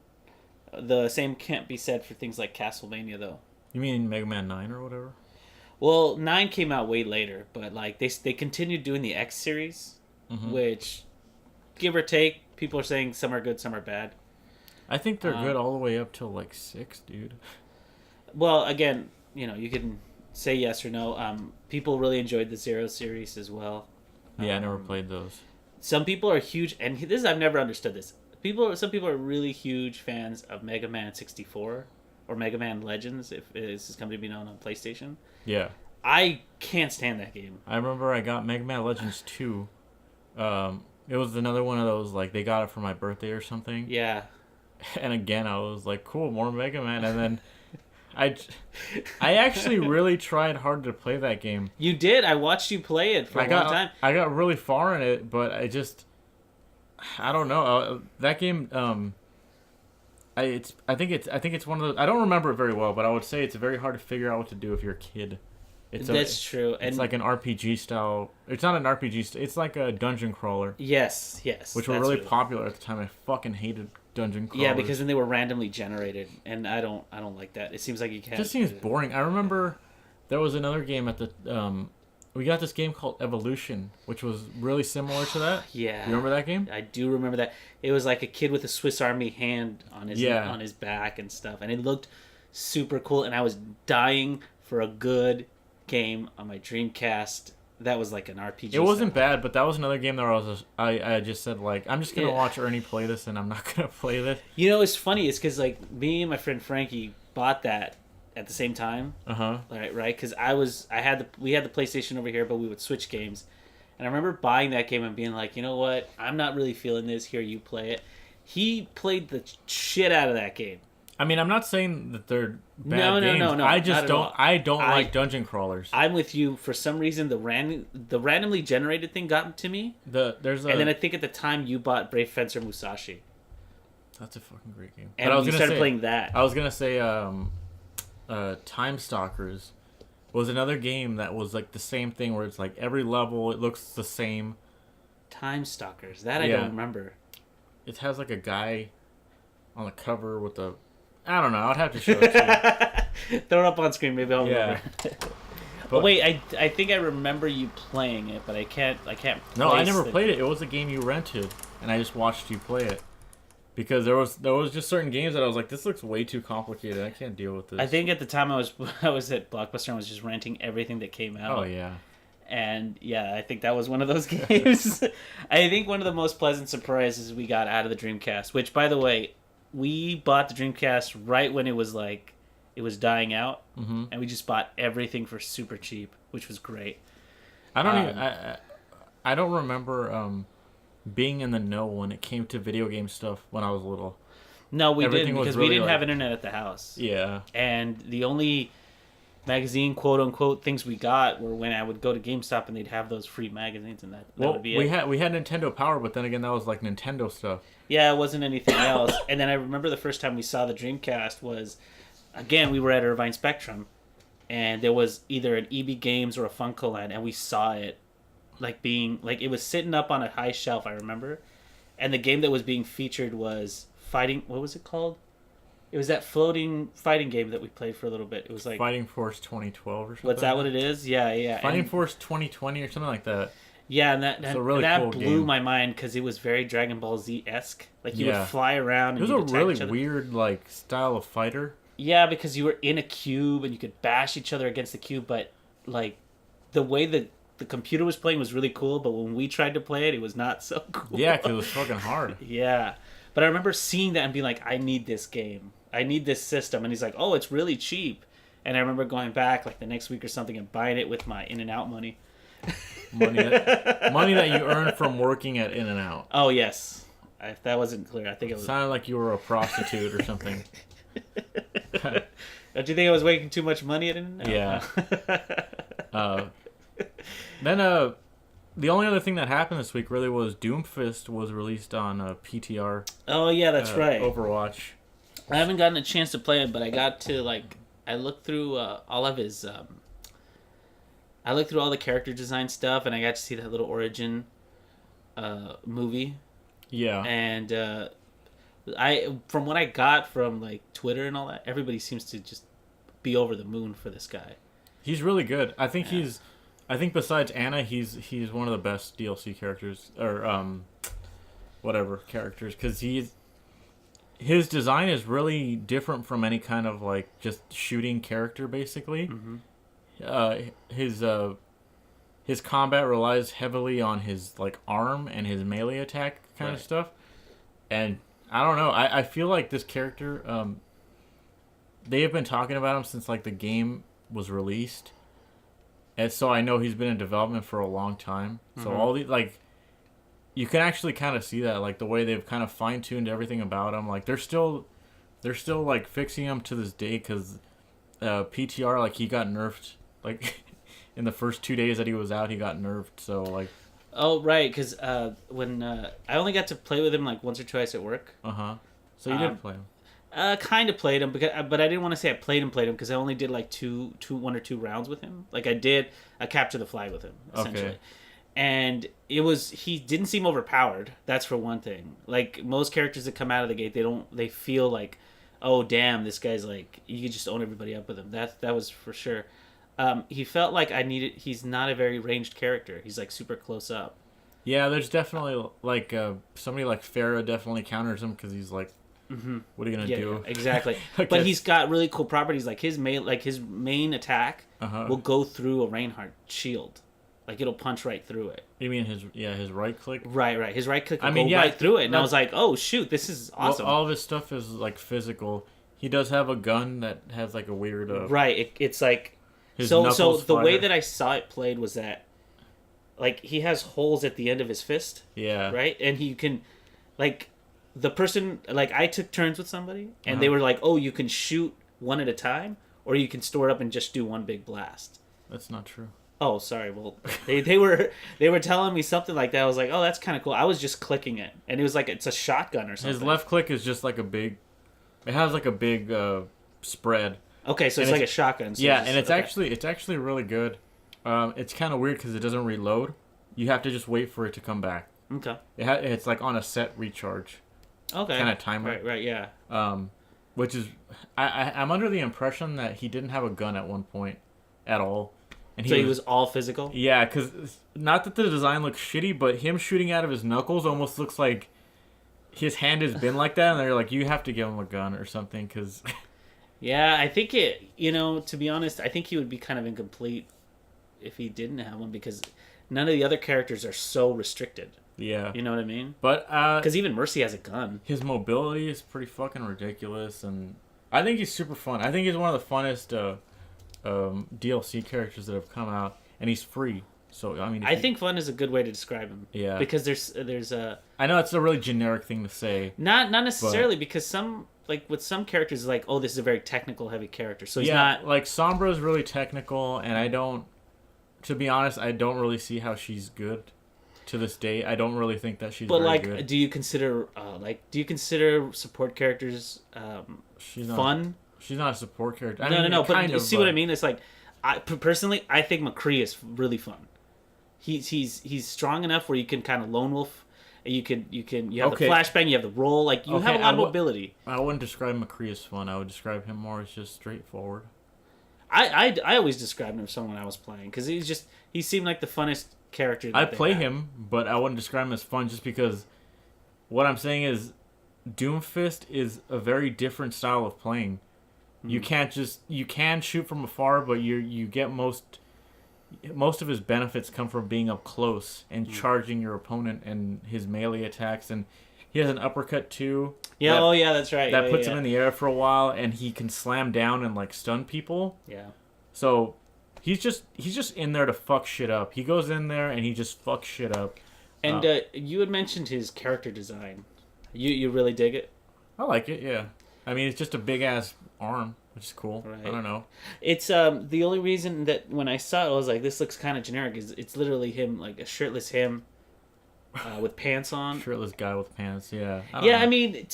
[SPEAKER 2] The same can't be said for things like Castlevania, though.
[SPEAKER 1] You mean Mega Man 9 or whatever?
[SPEAKER 2] Well, 9 came out way later, but like they continued doing the X series, which, give or take, people are saying some are good, some are bad.
[SPEAKER 1] I think they're good all the way up till like 6, dude.
[SPEAKER 2] Well, again, you can say yes or no. People really enjoyed the Zero series as well.
[SPEAKER 1] Yeah, I never played those.
[SPEAKER 2] Some people are huge, and this I've never understood this. Some people are really huge fans of Mega Man 64 or Mega Man Legends, if this is coming to be known on PlayStation.
[SPEAKER 1] Yeah.
[SPEAKER 2] I can't stand that game.
[SPEAKER 1] I remember I got Mega Man Legends 2. It was another one of those, like, they got it for my birthday or something.
[SPEAKER 2] Yeah.
[SPEAKER 1] And again, I was like, cool, more Mega Man. And then I actually really tried hard to play that game.
[SPEAKER 2] You did? I watched you play it for a long time.
[SPEAKER 1] I got really far in it, but I don't know. That game, I think it's one of those. I don't remember it very well, but I would say it's very hard to figure out what to do if you're a kid.
[SPEAKER 2] That's true.
[SPEAKER 1] It's like an RPG style. It's not an RPG. It's like a dungeon crawler.
[SPEAKER 2] Yes.
[SPEAKER 1] Which were really popular at the time. I fucking hated dungeon crawlers.
[SPEAKER 2] Yeah, because then they were randomly generated, and I don't like that. It seems like you can't.
[SPEAKER 1] It just seems boring. I remember there was another game at the. We got this game called Evolution, which was really similar to that.
[SPEAKER 2] Yeah.
[SPEAKER 1] You remember that game?
[SPEAKER 2] I do remember that. It was like a kid with a Swiss Army hand on his back and stuff, and it looked super cool. And I was dying for a good game on my Dreamcast. That was like an RPG.
[SPEAKER 1] It wasn't bad, but that was another game that I just said, like, I'm just gonna watch Ernie play this, and I'm not gonna play this.
[SPEAKER 2] It's funny. It's because like me and my friend Frankie bought that at the same time. Right. Because we had the PlayStation over here, but we would switch games, and I remember buying that game and being like, you know what? I'm not really feeling this. Here, you play it. He played the shit out of that game.
[SPEAKER 1] I mean, I'm not saying that they're bad games.
[SPEAKER 2] No.
[SPEAKER 1] I just don't. I don't like dungeon crawlers.
[SPEAKER 2] I'm with you. For some reason, the randomly generated thing got to me.
[SPEAKER 1] And
[SPEAKER 2] then I think at the time you bought Brave Fencer Musashi.
[SPEAKER 1] That's a fucking great game.
[SPEAKER 2] And you started playing that.
[SPEAKER 1] I was gonna say, Time Stalkers was another game that was like the same thing, where it's like every level it looks the same.
[SPEAKER 2] Time Stalkers. That I don't remember.
[SPEAKER 1] It has like a guy on the cover with a. I don't know. I'd have to show it to
[SPEAKER 2] you. Throw it up on screen. Maybe I'll remember.
[SPEAKER 1] But
[SPEAKER 2] wait, I think I remember you playing it, but I can't.
[SPEAKER 1] No, I never played it. It was a game you rented, and I just watched you play it. Because there was just certain games that I was like, this looks way too complicated. I can't deal with this.
[SPEAKER 2] I think at the time I was at Blockbuster and was just renting everything that came out.
[SPEAKER 1] Oh yeah.
[SPEAKER 2] And yeah, I think that was one of those games. I think one of the most pleasant surprises we got out of the Dreamcast, which, by the way, we bought the Dreamcast right when it was dying out, and we just bought everything for super cheap, which was great.
[SPEAKER 1] I don't remember being in the know when it came to video game stuff when I was little.
[SPEAKER 2] No, we didn't, because we didn't have internet at the house.
[SPEAKER 1] Yeah.
[SPEAKER 2] And the only magazine, quote unquote, things we got were when I would go to GameStop and they'd have those free magazines, and that would be it.
[SPEAKER 1] We had Nintendo Power, but then again, that was like Nintendo stuff.
[SPEAKER 2] Yeah, it wasn't anything else. And then I remember the first time we saw the Dreamcast was, again, we were at Irvine Spectrum, and there was either an EB Games or a Funko Land, and we saw it like being like it was sitting up on a high shelf. I remember, and the game that was being featured was fighting. What was it called? It was that floating fighting game that we played for a little bit. It was like
[SPEAKER 1] Fighting Force 2012 or something.
[SPEAKER 2] What's that? What it is? Yeah, yeah.
[SPEAKER 1] Fighting Force 2020 or something like that.
[SPEAKER 2] Yeah, and that
[SPEAKER 1] really
[SPEAKER 2] that
[SPEAKER 1] cool
[SPEAKER 2] blew
[SPEAKER 1] game.
[SPEAKER 2] my mind because it was very Dragon Ball Z-esque. Like you would fly around. And
[SPEAKER 1] it was a really weird like style of fighter.
[SPEAKER 2] Yeah, because you were in a cube and you could bash each other against the cube, but like the way that the computer was playing was really cool. But when we tried to play it, it was not so cool.
[SPEAKER 1] Yeah, because it was fucking hard.
[SPEAKER 2] Yeah, but I remember seeing that and being like, I need this game. I need this system. And he's like, oh, it's really cheap. And I remember going back like the next week or something and buying it with my In-N-Out money.
[SPEAKER 1] Money that you earned from working at In-N-Out.
[SPEAKER 2] Oh, yes. If that wasn't clear, I think it was...
[SPEAKER 1] Sounded like you were a prostitute or something.
[SPEAKER 2] Don't you think I was making too much money at In-N-Out?
[SPEAKER 1] Yeah. Then the only other thing that happened this week really was Doomfist was released on PTR.
[SPEAKER 2] Oh, yeah, that's right.
[SPEAKER 1] Overwatch.
[SPEAKER 2] I haven't gotten a chance to play it, but I got to, like... I looked through all of his... I looked through all the character design stuff, and I got to see that little origin movie.
[SPEAKER 1] Yeah.
[SPEAKER 2] And from what I got from like Twitter and all that, everybody seems to just be over the moon for this guy.
[SPEAKER 1] He's really good. I think I think besides Anna, he's one of the best DLC characters or whatever characters because his design is really different from any kind of like just shooting character basically. Mm-hmm. His combat relies heavily on his like arm and his melee attack kind of stuff, and I don't know. I feel like this character, they have been talking about him since like the game was released, and so I know he's been in development for a long time. Mm-hmm. So all the like, you can actually kind of see that like the way they've kind of fine tuned everything about him. Like they're still like fixing him to this day because PTR like he got nerfed. Like, in the first 2 days that he was out, he got nerfed. So, like...
[SPEAKER 2] Oh, right, because when... I only got to play with him, like, once or twice at work.
[SPEAKER 1] Uh-huh. So you did play him?
[SPEAKER 2] Kind of played him, but I didn't want to say I played him, because I only did, like, one or two rounds with him. Like, I did a capture the flag with him, essentially. Okay. And it was... He didn't seem overpowered. That's for one thing. Like, most characters that come out of the gate, they feel like, oh, damn, this guy's, like... You could just own everybody up with him. That was for sure... he felt like he's not a very ranged character. He's like super close up.
[SPEAKER 1] Yeah, there's definitely like somebody like Farah definitely counters him because he's like, what are you gonna do?
[SPEAKER 2] Yeah, exactly. But he's got really cool properties. Like his main attack will go through a Reinhardt shield. Like it'll punch right through it.
[SPEAKER 1] You mean his right click?
[SPEAKER 2] Right. His right click will go right through it. And I was like, oh shoot, this is awesome.
[SPEAKER 1] Well, all of his stuff is like physical. He does have a gun that has like a weird.
[SPEAKER 2] Right. It's like. So the way that I saw it played was that, like, he has holes at the end of his fist.
[SPEAKER 1] Yeah.
[SPEAKER 2] Right? And he can, like, the person, like, I took turns with somebody, and they were like, oh, you can shoot one at a time, or you can store it up and just do one big blast.
[SPEAKER 1] That's not true.
[SPEAKER 2] Oh, sorry. Well, they were telling me something like that. I was like, oh, that's kind of cool. I was just clicking it, and it was like it's a shotgun or something.
[SPEAKER 1] His left click is just like a big, it has like a big spread.
[SPEAKER 2] Okay, so it's like a shotgun. So
[SPEAKER 1] yeah, and it's actually really good. It's kind of weird because it doesn't reload. You have to just wait for it to come back.
[SPEAKER 2] Okay.
[SPEAKER 1] It's like on a set recharge.
[SPEAKER 2] Okay.
[SPEAKER 1] Kind of timer.
[SPEAKER 2] Right, yeah.
[SPEAKER 1] Which is, I'm under the impression that he didn't have a gun at one point at all. And
[SPEAKER 2] he was all physical?
[SPEAKER 1] Yeah, because not that the design looks shitty, but him shooting out of his knuckles almost looks like his hand has been like that, and they're like, you have to give him a gun or something, because...
[SPEAKER 2] Yeah, I think to be honest, I think he would be kind of incomplete if he didn't have one because none of the other characters are so restricted.
[SPEAKER 1] Yeah.
[SPEAKER 2] You know what I mean?
[SPEAKER 1] But,
[SPEAKER 2] because even Mercy has a gun.
[SPEAKER 1] His mobility is pretty fucking ridiculous, and I think he's super fun. I think he's one of the funnest DLC characters that have come out, and he's free. So, I mean...
[SPEAKER 2] I think fun is a good way to describe him.
[SPEAKER 1] Yeah.
[SPEAKER 2] Because there's a...
[SPEAKER 1] I know it's a really generic thing to say.
[SPEAKER 2] Not necessarily, because some... Like, with some characters, like, oh, this is a very technical, heavy character. So he's not...
[SPEAKER 1] like, Sombra's really technical, and to be honest, I don't really see how she's good to this day. I don't really think that she's very good. But, like,
[SPEAKER 2] do you consider support characters fun?
[SPEAKER 1] She's not a support character.
[SPEAKER 2] No, but you see what I mean? It's like, personally, I think McCree is really fun. he's strong enough where you can kind of lone wolf. You have
[SPEAKER 1] Okay.
[SPEAKER 2] the flashbang, you have the roll, like you have a lot of mobility.
[SPEAKER 1] I wouldn't describe McCree as fun. I would describe him more as just straightforward.
[SPEAKER 2] I always described him as someone I was playing because he seemed like the funnest character.
[SPEAKER 1] I play him, but I wouldn't describe him as fun just because what I'm saying is Doomfist is a very different style of playing. You can shoot from afar, but you get most of his benefits come from being up close and charging your opponent and his melee attacks, and he has an uppercut too.
[SPEAKER 2] Yeah, that's right.
[SPEAKER 1] That puts him in the air for a while, and he can slam down and like stun people.
[SPEAKER 2] Yeah.
[SPEAKER 1] So he's just in there to fuck shit up. He goes in there and he just fucks shit up.
[SPEAKER 2] And you had mentioned his character design. You really dig it?
[SPEAKER 1] I like it, yeah. I mean, it's just a big ass arm, which is cool.
[SPEAKER 2] Right.
[SPEAKER 1] I don't know.
[SPEAKER 2] It's the only reason that when I saw it, I was like, this looks kind of generic. Is it's literally him, like a shirtless him, with pants on.
[SPEAKER 1] Shirtless guy with pants, yeah.
[SPEAKER 2] I mean,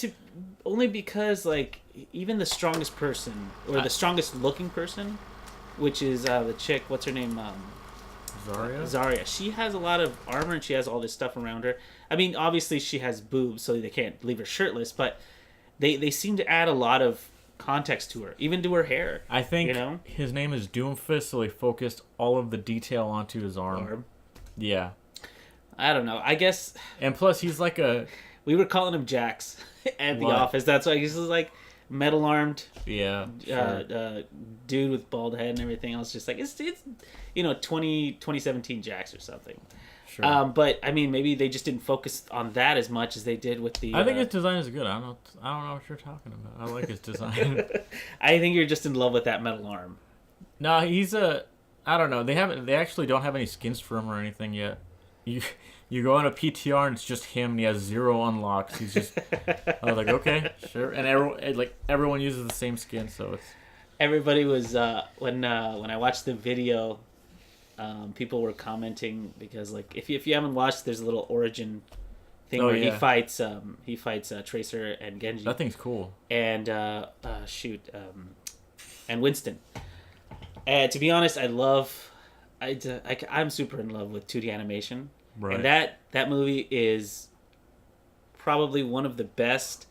[SPEAKER 2] only because like even the strongest person or the strongest looking person, which is the chick, what's her name? Zarya. She has a lot of armor and she has all this stuff around her. I mean, obviously she has boobs, so they can't leave her shirtless, but they seem to add a lot of context to her, even to her hair.
[SPEAKER 1] I think his name is Doomfist, so they focused all of the detail onto his arm. Yeah.
[SPEAKER 2] I don't know. I guess.
[SPEAKER 1] And plus, he's like a.
[SPEAKER 2] We were calling him Jax at the office. That's why he's like metal armed.
[SPEAKER 1] Yeah. Sure.
[SPEAKER 2] Dude with bald head and everything else. Just like it's 2017 Jax or something. Sure. But I mean, maybe they just didn't focus on that as much as they did with the.
[SPEAKER 1] I think his design is good. I don't know what you're talking about. I like his design.
[SPEAKER 2] I think you're just in love with that metal arm.
[SPEAKER 1] No, he's a. I don't know. They actually don't have any skins for him or anything yet. You go on a PTR and it's just him and he has 0 unlocks. He's just. I was like, okay, sure. And everyone uses the same skin, so it's.
[SPEAKER 2] Everybody was when I watched the video. People were commenting because like if you haven't watched, there's a little origin thing where he fights Tracer and Genji.
[SPEAKER 1] That thing's cool.
[SPEAKER 2] And and Winston. And to be honest, I'm super in love with 2D animation. Right. And that movie is probably one of the best.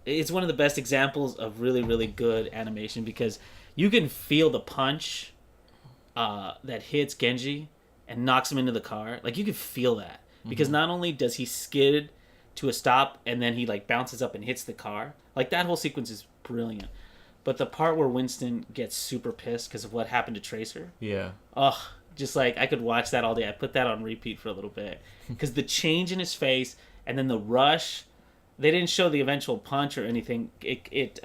[SPEAKER 2] It's one of the best examples of really, really good animation because you can feel the punch that hits Genji and knocks him into the car. Like you can feel that because not only does he skid to a stop and then he like bounces up and hits the car. Like that whole sequence is brilliant. But the part where Winston gets super pissed because of what happened to Tracer. Yeah. Ugh. Just like I could watch that all day. I put that on repeat for a little bit because the change in his face and then the rush. They didn't show the eventual punch or anything. It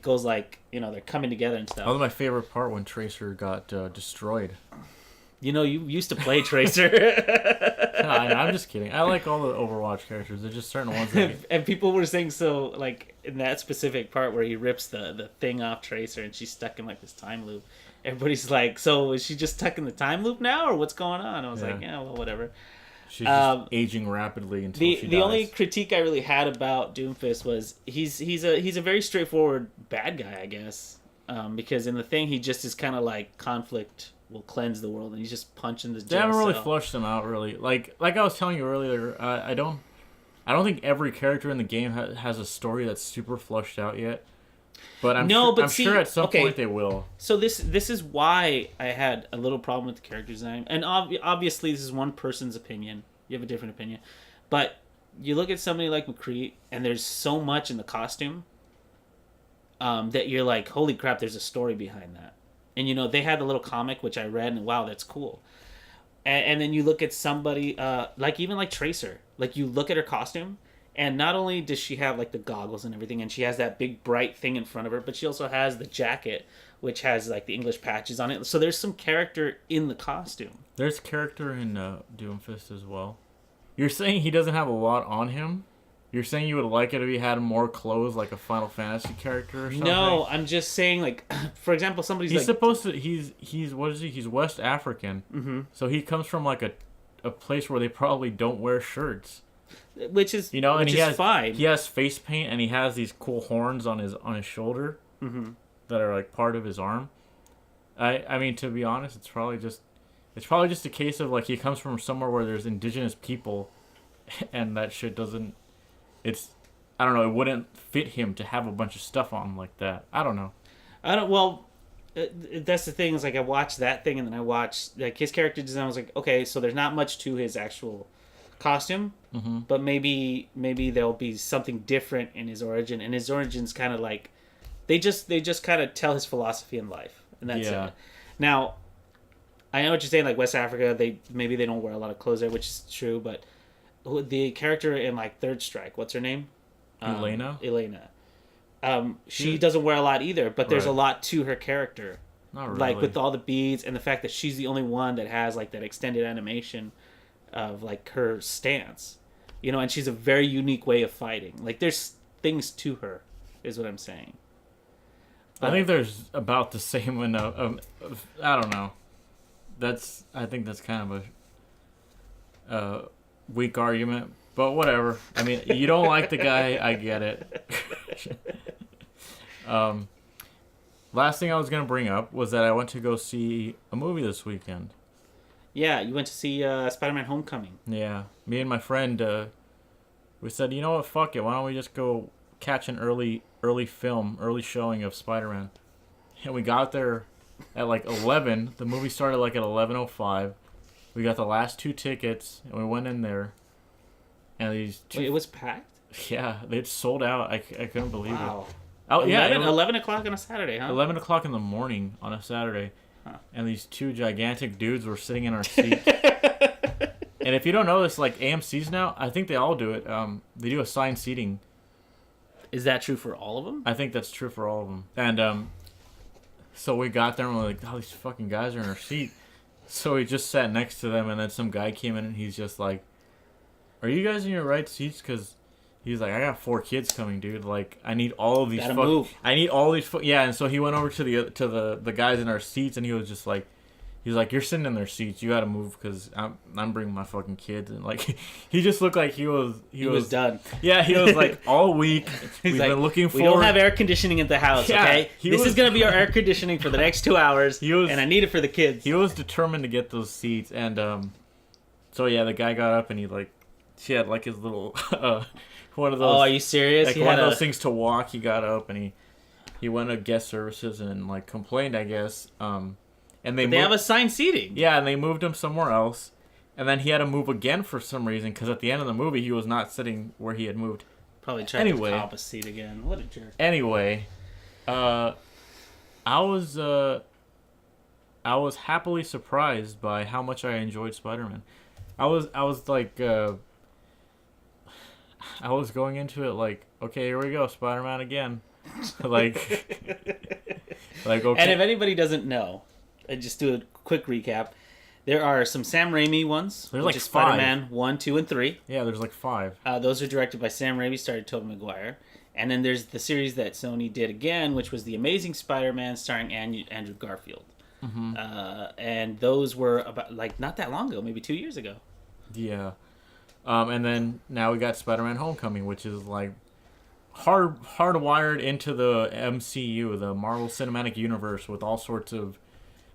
[SPEAKER 2] goes like they're coming together and stuff.
[SPEAKER 1] That was my favorite part when Tracer got destroyed.
[SPEAKER 2] You used to play Tracer.
[SPEAKER 1] No, I'm just kidding. I like all the Overwatch characters. There's just certain ones that.
[SPEAKER 2] And people were saying so like in that specific part where he rips the thing off Tracer and she's stuck in like this time loop. Everybody's like, so is she just stuck in the time loop now or what's going on? I was like, yeah, well, whatever.
[SPEAKER 1] She's just aging rapidly until she dies.
[SPEAKER 2] The only critique I really had about Doomfist was he's a very straightforward bad guy, I guess, because in the thing he just is kind of like conflict will cleanse the world and he's just punching the.
[SPEAKER 1] They haven't really flushed them out really. Like I was telling you earlier, I don't think every character in the game has a story that's super flushed out yet. But I'm sure at some point they will.
[SPEAKER 2] So this is why I had a little problem with the character design. And obviously this is one person's opinion. You have a different opinion. But you look at somebody like McCree, and there's so much in the costume that you're like, holy crap, there's a story behind that. And, they had a little comic, which I read, and wow, that's cool. And then you look at somebody, like Tracer. Like, you look at her costume, and not only does she have like the goggles and everything, and she has that big bright thing in front of her, but she also has the jacket, which has like the English patches on it. So there's some character in the costume.
[SPEAKER 1] There's character in Doomfist as well. You're saying he doesn't have a lot on him? You're saying you would like it if he had more clothes, like a Final Fantasy character or something?
[SPEAKER 2] No, I'm just saying, like, for example,
[SPEAKER 1] he's supposed to. He's what is he? He's West African. Mm-hmm. So he comes from like a place where they probably don't wear shirts.
[SPEAKER 2] Which is fine.
[SPEAKER 1] He has face paint and he has these cool horns on his shoulder that are like part of his arm. I mean, to be honest, it's probably just It's probably just a case of like he comes from somewhere where there's indigenous people, and that shit doesn't. It's, I don't know. It wouldn't fit him to have a bunch of stuff on him like that. I don't know.
[SPEAKER 2] I don't. Well, that's the thing. Is like I watched that thing, and then I watched like his character design. I was like, okay, so there's not much to his actual costume, but maybe there'll be something different in his origin. And his origin's kind of like they just kind of tell his philosophy in life, and that's it. Now, I know what you're saying. Like West Africa, they don't wear a lot of clothes there, which is true. But the character in like Third Strike, what's her name?
[SPEAKER 1] Elena.
[SPEAKER 2] She doesn't wear a lot either, but there's
[SPEAKER 1] Right.
[SPEAKER 2] a lot to her character.
[SPEAKER 1] Not really.
[SPEAKER 2] Like with all the beads and the fact that she's the only one that has like that extended animation of like her stance, and she's a very unique way of fighting. Like there's things to her, is what I'm saying.
[SPEAKER 1] I think there's about the same in I don't know. I think that's kind of a weak argument, but whatever. I mean, you don't like the guy, I get it. Last thing I was gonna bring up was that I went to go see a movie this weekend.
[SPEAKER 2] Yeah, you went to see Spider-Man: Homecoming.
[SPEAKER 1] Yeah, me and my friend, we said, you know what, fuck it. Why don't we just go catch an early showing of Spider-Man? And we got there at like 11. The movie started like at 11:05. We got the last 2 tickets, and we went in there. And these two,
[SPEAKER 2] Wait, it was packed?
[SPEAKER 1] yeah, they'd sold out. I couldn't believe
[SPEAKER 2] Wow.
[SPEAKER 1] it. Oh yeah,
[SPEAKER 2] 11 o'clock on a Saturday, huh?
[SPEAKER 1] 11 o'clock in the morning on a Saturday.
[SPEAKER 2] Huh.
[SPEAKER 1] And these 2 gigantic dudes were sitting in our seat. And if you don't know this, like AMC's now, I think they all do it. They do assigned seating.
[SPEAKER 2] Is that true for all of them?
[SPEAKER 1] I think that's true for all of them. And so we got there and we're like, oh, these fucking guys are in our seat. So we just sat next to them, and then some guy came in and he's just like, are you guys in your right seats? Because he's like, I got 4 kids coming, dude. Like, I need all of these. I need all these. Yeah, and so he went over to the guys in our seats, and he was just like, he's like, you're sitting in their seats. You got to move because I'm bringing my fucking kids. And like, he just looked like he was
[SPEAKER 2] done.
[SPEAKER 1] Yeah, he was like, all week we've been looking for.
[SPEAKER 2] We don't have air conditioning at the house.
[SPEAKER 1] Yeah,
[SPEAKER 2] okay, this is gonna be our air conditioning for the next 2 hours. And I need it for the kids.
[SPEAKER 1] He was determined to get those seats, and so yeah, the guy got up and he had like his little one of those.
[SPEAKER 2] Oh, are you serious?
[SPEAKER 1] Like one of those things to walk. He got up and he went to guest services and like complained, I guess. And they
[SPEAKER 2] have assigned seating.
[SPEAKER 1] Yeah, and they moved him somewhere else, and then he had to move again for some reason because at the end of the movie he was not sitting where he had moved.
[SPEAKER 2] Probably tried to cop a seat again. What a jerk.
[SPEAKER 1] Anyway, I was happily surprised by how much I enjoyed Spider-Man. I was like, I was going into it like, okay, here we go, Spider-Man again. like okay.
[SPEAKER 2] And if anybody doesn't know, I just do a quick recap. There are some Sam Raimi ones.
[SPEAKER 1] There's like 5.
[SPEAKER 2] Spider-Man 1, 2, and 3.
[SPEAKER 1] Yeah, there's like 5.
[SPEAKER 2] Those are directed by Sam Raimi, starred Tobey Maguire. And then there's the series that Sony did again, which was The Amazing Spider-Man, starring Andrew Garfield.
[SPEAKER 1] Mm-hmm.
[SPEAKER 2] And those were about like not that long ago, maybe 2 years ago.
[SPEAKER 1] Yeah. And then now we got Spider-Man: Homecoming, which is like hardwired into the MCU, the Marvel Cinematic Universe, with all sorts of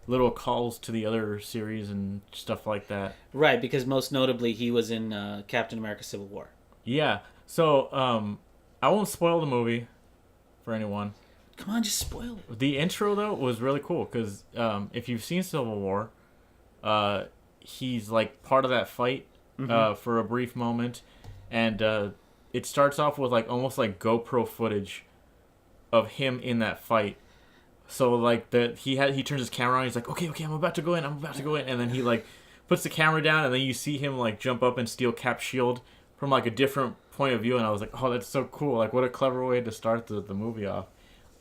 [SPEAKER 1] little calls to the other series and stuff like that.
[SPEAKER 2] Right, because most notably he was in Captain America: Civil War.
[SPEAKER 1] Yeah. So I won't spoil the movie for anyone.
[SPEAKER 2] Come on, just spoil it.
[SPEAKER 1] The intro though was really cool because if you've seen Civil War, he's like part of that fight for a brief moment, and it starts off with like almost like GoPro footage of him in that fight. So like he turns his camera on. He's like, okay, I'm about to go in, and then he like puts the camera down, and then you see him like jump up and steal Cap's shield from like a different point of view, and I was like, oh, that's so cool! Like, what a clever way to start the movie off.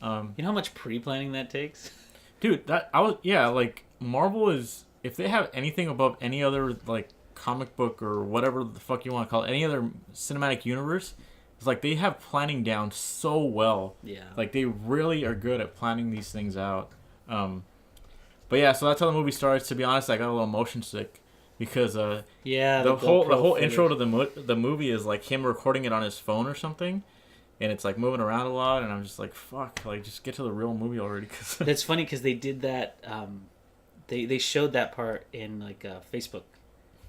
[SPEAKER 2] You know how much pre-planning that takes,
[SPEAKER 1] dude. Like Marvel is, if they have anything above any other like comic book or whatever the fuck you want to call it, any other cinematic universe, it's like they have planning down so well.
[SPEAKER 2] Yeah. Like
[SPEAKER 1] they really are good at planning these things out. But yeah, so that's how the movie starts. To be honest, I got a little motion sick because the whole intro to the movie is like him recording it on his phone or something, and it's like moving around a lot, and I'm just like, fuck, like just get to the real movie already.
[SPEAKER 2] That's funny because they did that They showed that part in like Facebook.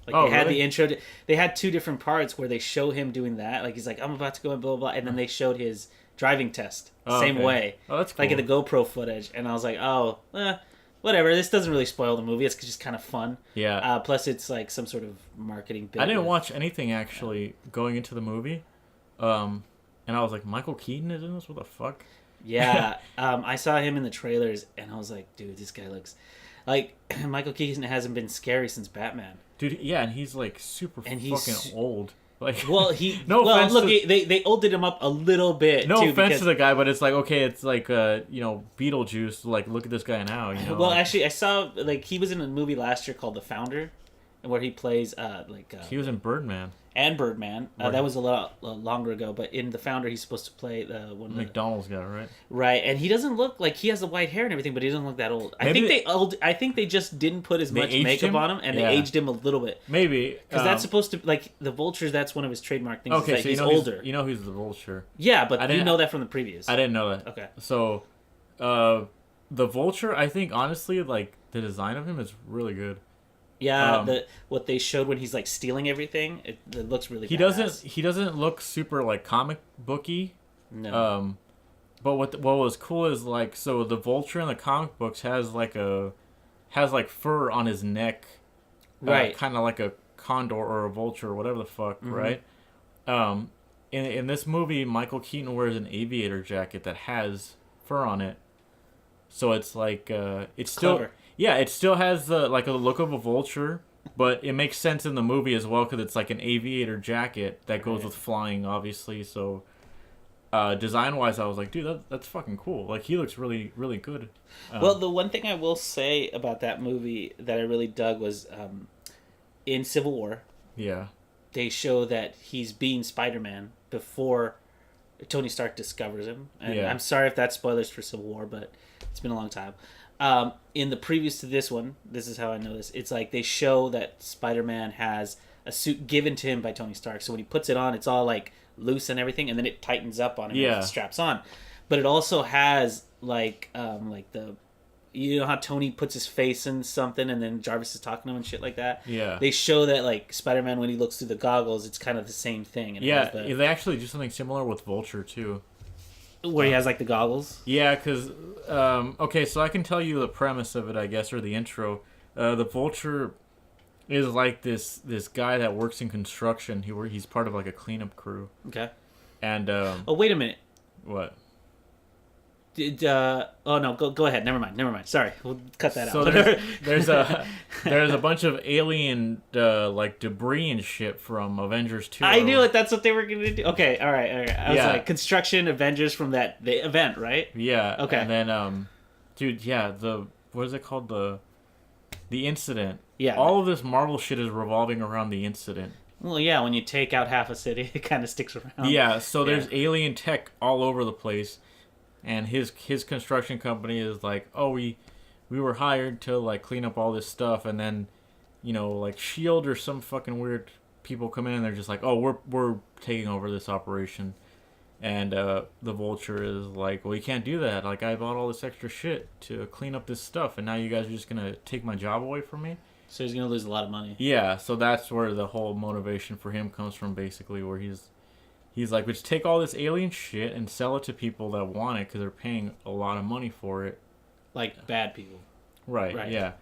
[SPEAKER 2] Like
[SPEAKER 1] Oh,
[SPEAKER 2] they had
[SPEAKER 1] really?
[SPEAKER 2] the intro. They had two different parts where they show him doing that. Like he's like, I'm about to go and blah blah blah, and then they showed his driving test
[SPEAKER 1] Oh,
[SPEAKER 2] same
[SPEAKER 1] okay.
[SPEAKER 2] way,
[SPEAKER 1] Oh, that's cool.
[SPEAKER 2] like in the GoPro footage. And I was like, oh, whatever. This doesn't really spoil the movie. It's just kind of fun.
[SPEAKER 1] Yeah.
[SPEAKER 2] Plus, it's like some sort of marketing bit.
[SPEAKER 1] I didn't
[SPEAKER 2] with-
[SPEAKER 1] watch anything actually going into the movie. And I was like, Michael Keaton is in this? What the fuck?
[SPEAKER 2] Yeah, I saw him in the trailers, and I was like, dude, this guy looks like Michael Keaton hasn't been scary since Batman.
[SPEAKER 1] Dude, yeah, and he's like super
[SPEAKER 2] And
[SPEAKER 1] fucking
[SPEAKER 2] he's-
[SPEAKER 1] old. Like,
[SPEAKER 2] Well, he
[SPEAKER 1] No
[SPEAKER 2] well
[SPEAKER 1] offense
[SPEAKER 2] look,
[SPEAKER 1] to-
[SPEAKER 2] they olded him up a little bit.
[SPEAKER 1] no
[SPEAKER 2] too,
[SPEAKER 1] offense
[SPEAKER 2] because,
[SPEAKER 1] to the guy, but it's like, okay, it's like, Beetlejuice. Like, look at this guy now, you know?
[SPEAKER 2] Well,
[SPEAKER 1] like,
[SPEAKER 2] actually, I saw like he was in a movie last year called The Founder, where he plays
[SPEAKER 1] he was in Birdman.
[SPEAKER 2] and Birdman.
[SPEAKER 1] Right.
[SPEAKER 2] That was a lot longer ago, but in The Founder, he's supposed to play the one.
[SPEAKER 1] McDonald's guy, right?
[SPEAKER 2] Right, and he doesn't look like he has the white hair and everything, but he doesn't look that old.
[SPEAKER 1] Maybe
[SPEAKER 2] I think they just didn't put as
[SPEAKER 1] They
[SPEAKER 2] much
[SPEAKER 1] aged
[SPEAKER 2] makeup
[SPEAKER 1] him?
[SPEAKER 2] on him, and
[SPEAKER 1] Yeah.
[SPEAKER 2] they aged him a little bit.
[SPEAKER 1] Maybe.
[SPEAKER 2] Because that's supposed to like the Vultures. That's one of his trademark things.
[SPEAKER 1] Okay,
[SPEAKER 2] is that
[SPEAKER 1] so
[SPEAKER 2] he's
[SPEAKER 1] you know
[SPEAKER 2] older.
[SPEAKER 1] you know who's the Vulture.
[SPEAKER 2] Yeah, but
[SPEAKER 1] I
[SPEAKER 2] you
[SPEAKER 1] didn't-
[SPEAKER 2] know that from the previous.
[SPEAKER 1] I didn't know that.
[SPEAKER 2] Okay.
[SPEAKER 1] So, the Vulture, I think, honestly, like, the design of him is really good.
[SPEAKER 2] Yeah, what they showed when he's like stealing everything, it looks really. Badass.
[SPEAKER 1] He doesn't look super, like, comic booky.
[SPEAKER 2] No.
[SPEAKER 1] But what was cool is, like, so the Vulture in the comic books has fur on his neck,
[SPEAKER 2] Right.
[SPEAKER 1] kind of like a condor or a vulture or whatever the fuck,
[SPEAKER 2] Mm-hmm.
[SPEAKER 1] right? In this movie, Michael Keaton wears an aviator jacket that has fur on it, so it's like it's still
[SPEAKER 2] Clever.
[SPEAKER 1] yeah, it still has the like a look of a vulture, but it makes sense in the movie as well because it's like an aviator jacket that goes
[SPEAKER 2] Right.
[SPEAKER 1] with flying, obviously. So design wise, I was like, dude, that's fucking cool. Like he looks really really good.
[SPEAKER 2] Well, the one thing I will say about that movie that I really dug was in Civil War,
[SPEAKER 1] Yeah.
[SPEAKER 2] they show that he's being Spider-Man before Tony Stark discovers him. And
[SPEAKER 1] Yeah.
[SPEAKER 2] I'm sorry if that's spoilers for Civil War, but it's been a long time. In the previews to this one, this is how I know this. It's like they show that Spider-Man has a suit given to him by Tony Stark. So when he puts it on, it's all like loose and everything, and then it tightens up on him
[SPEAKER 1] Yeah.
[SPEAKER 2] and it straps on. But it also has like the, you know how Tony puts his face in something and then Jarvis is talking to him and shit like that.
[SPEAKER 1] Yeah.
[SPEAKER 2] They show that like Spider-Man when he looks through the goggles, it's kind of the same thing. And it
[SPEAKER 1] Yeah,
[SPEAKER 2] has the,
[SPEAKER 1] they actually do something similar with Vulture too.
[SPEAKER 2] where he has like the goggles.
[SPEAKER 1] Yeah, because okay, so I can tell you the premise of it, I guess, or the intro. The Vulture is like this guy that works in construction. He's part of like a cleanup crew.
[SPEAKER 2] Okay.
[SPEAKER 1] And
[SPEAKER 2] Oh wait a minute.
[SPEAKER 1] what?
[SPEAKER 2] Oh no, go ahead. Never mind. Sorry, we'll cut that
[SPEAKER 1] So
[SPEAKER 2] out.
[SPEAKER 1] there's a bunch of alien like debris and shit from Avengers 2.
[SPEAKER 2] I knew it. That's what they were gonna do. Okay, all right. I was
[SPEAKER 1] Yeah.
[SPEAKER 2] like construction Avengers from the event, right?
[SPEAKER 1] Yeah.
[SPEAKER 2] Okay.
[SPEAKER 1] And then dude, yeah, what is it called, the incident.
[SPEAKER 2] Yeah.
[SPEAKER 1] All of this Marvel shit is revolving around the incident.
[SPEAKER 2] Well, yeah. When you take out half a city, it kind of sticks around.
[SPEAKER 1] Yeah, so there's
[SPEAKER 2] Yeah.
[SPEAKER 1] alien tech all over the place, and his construction company is like, oh, we were hired to like clean up all this stuff, and then, like Shield or some fucking weird people come in and they're just like, oh, we're taking over this operation, and the Vulture is like, well, you can't do that. Like I bought all this extra shit to clean up this stuff, and now you guys are just gonna take my job away from me.
[SPEAKER 2] So he's gonna lose a lot of money.
[SPEAKER 1] Yeah, so that's where the whole motivation for him comes from, basically, where he's like, let's take all this alien shit and sell it to people that want it because they're paying a lot of money for it.
[SPEAKER 2] Like bad people.
[SPEAKER 1] Right.
[SPEAKER 2] Right.
[SPEAKER 1] Yeah.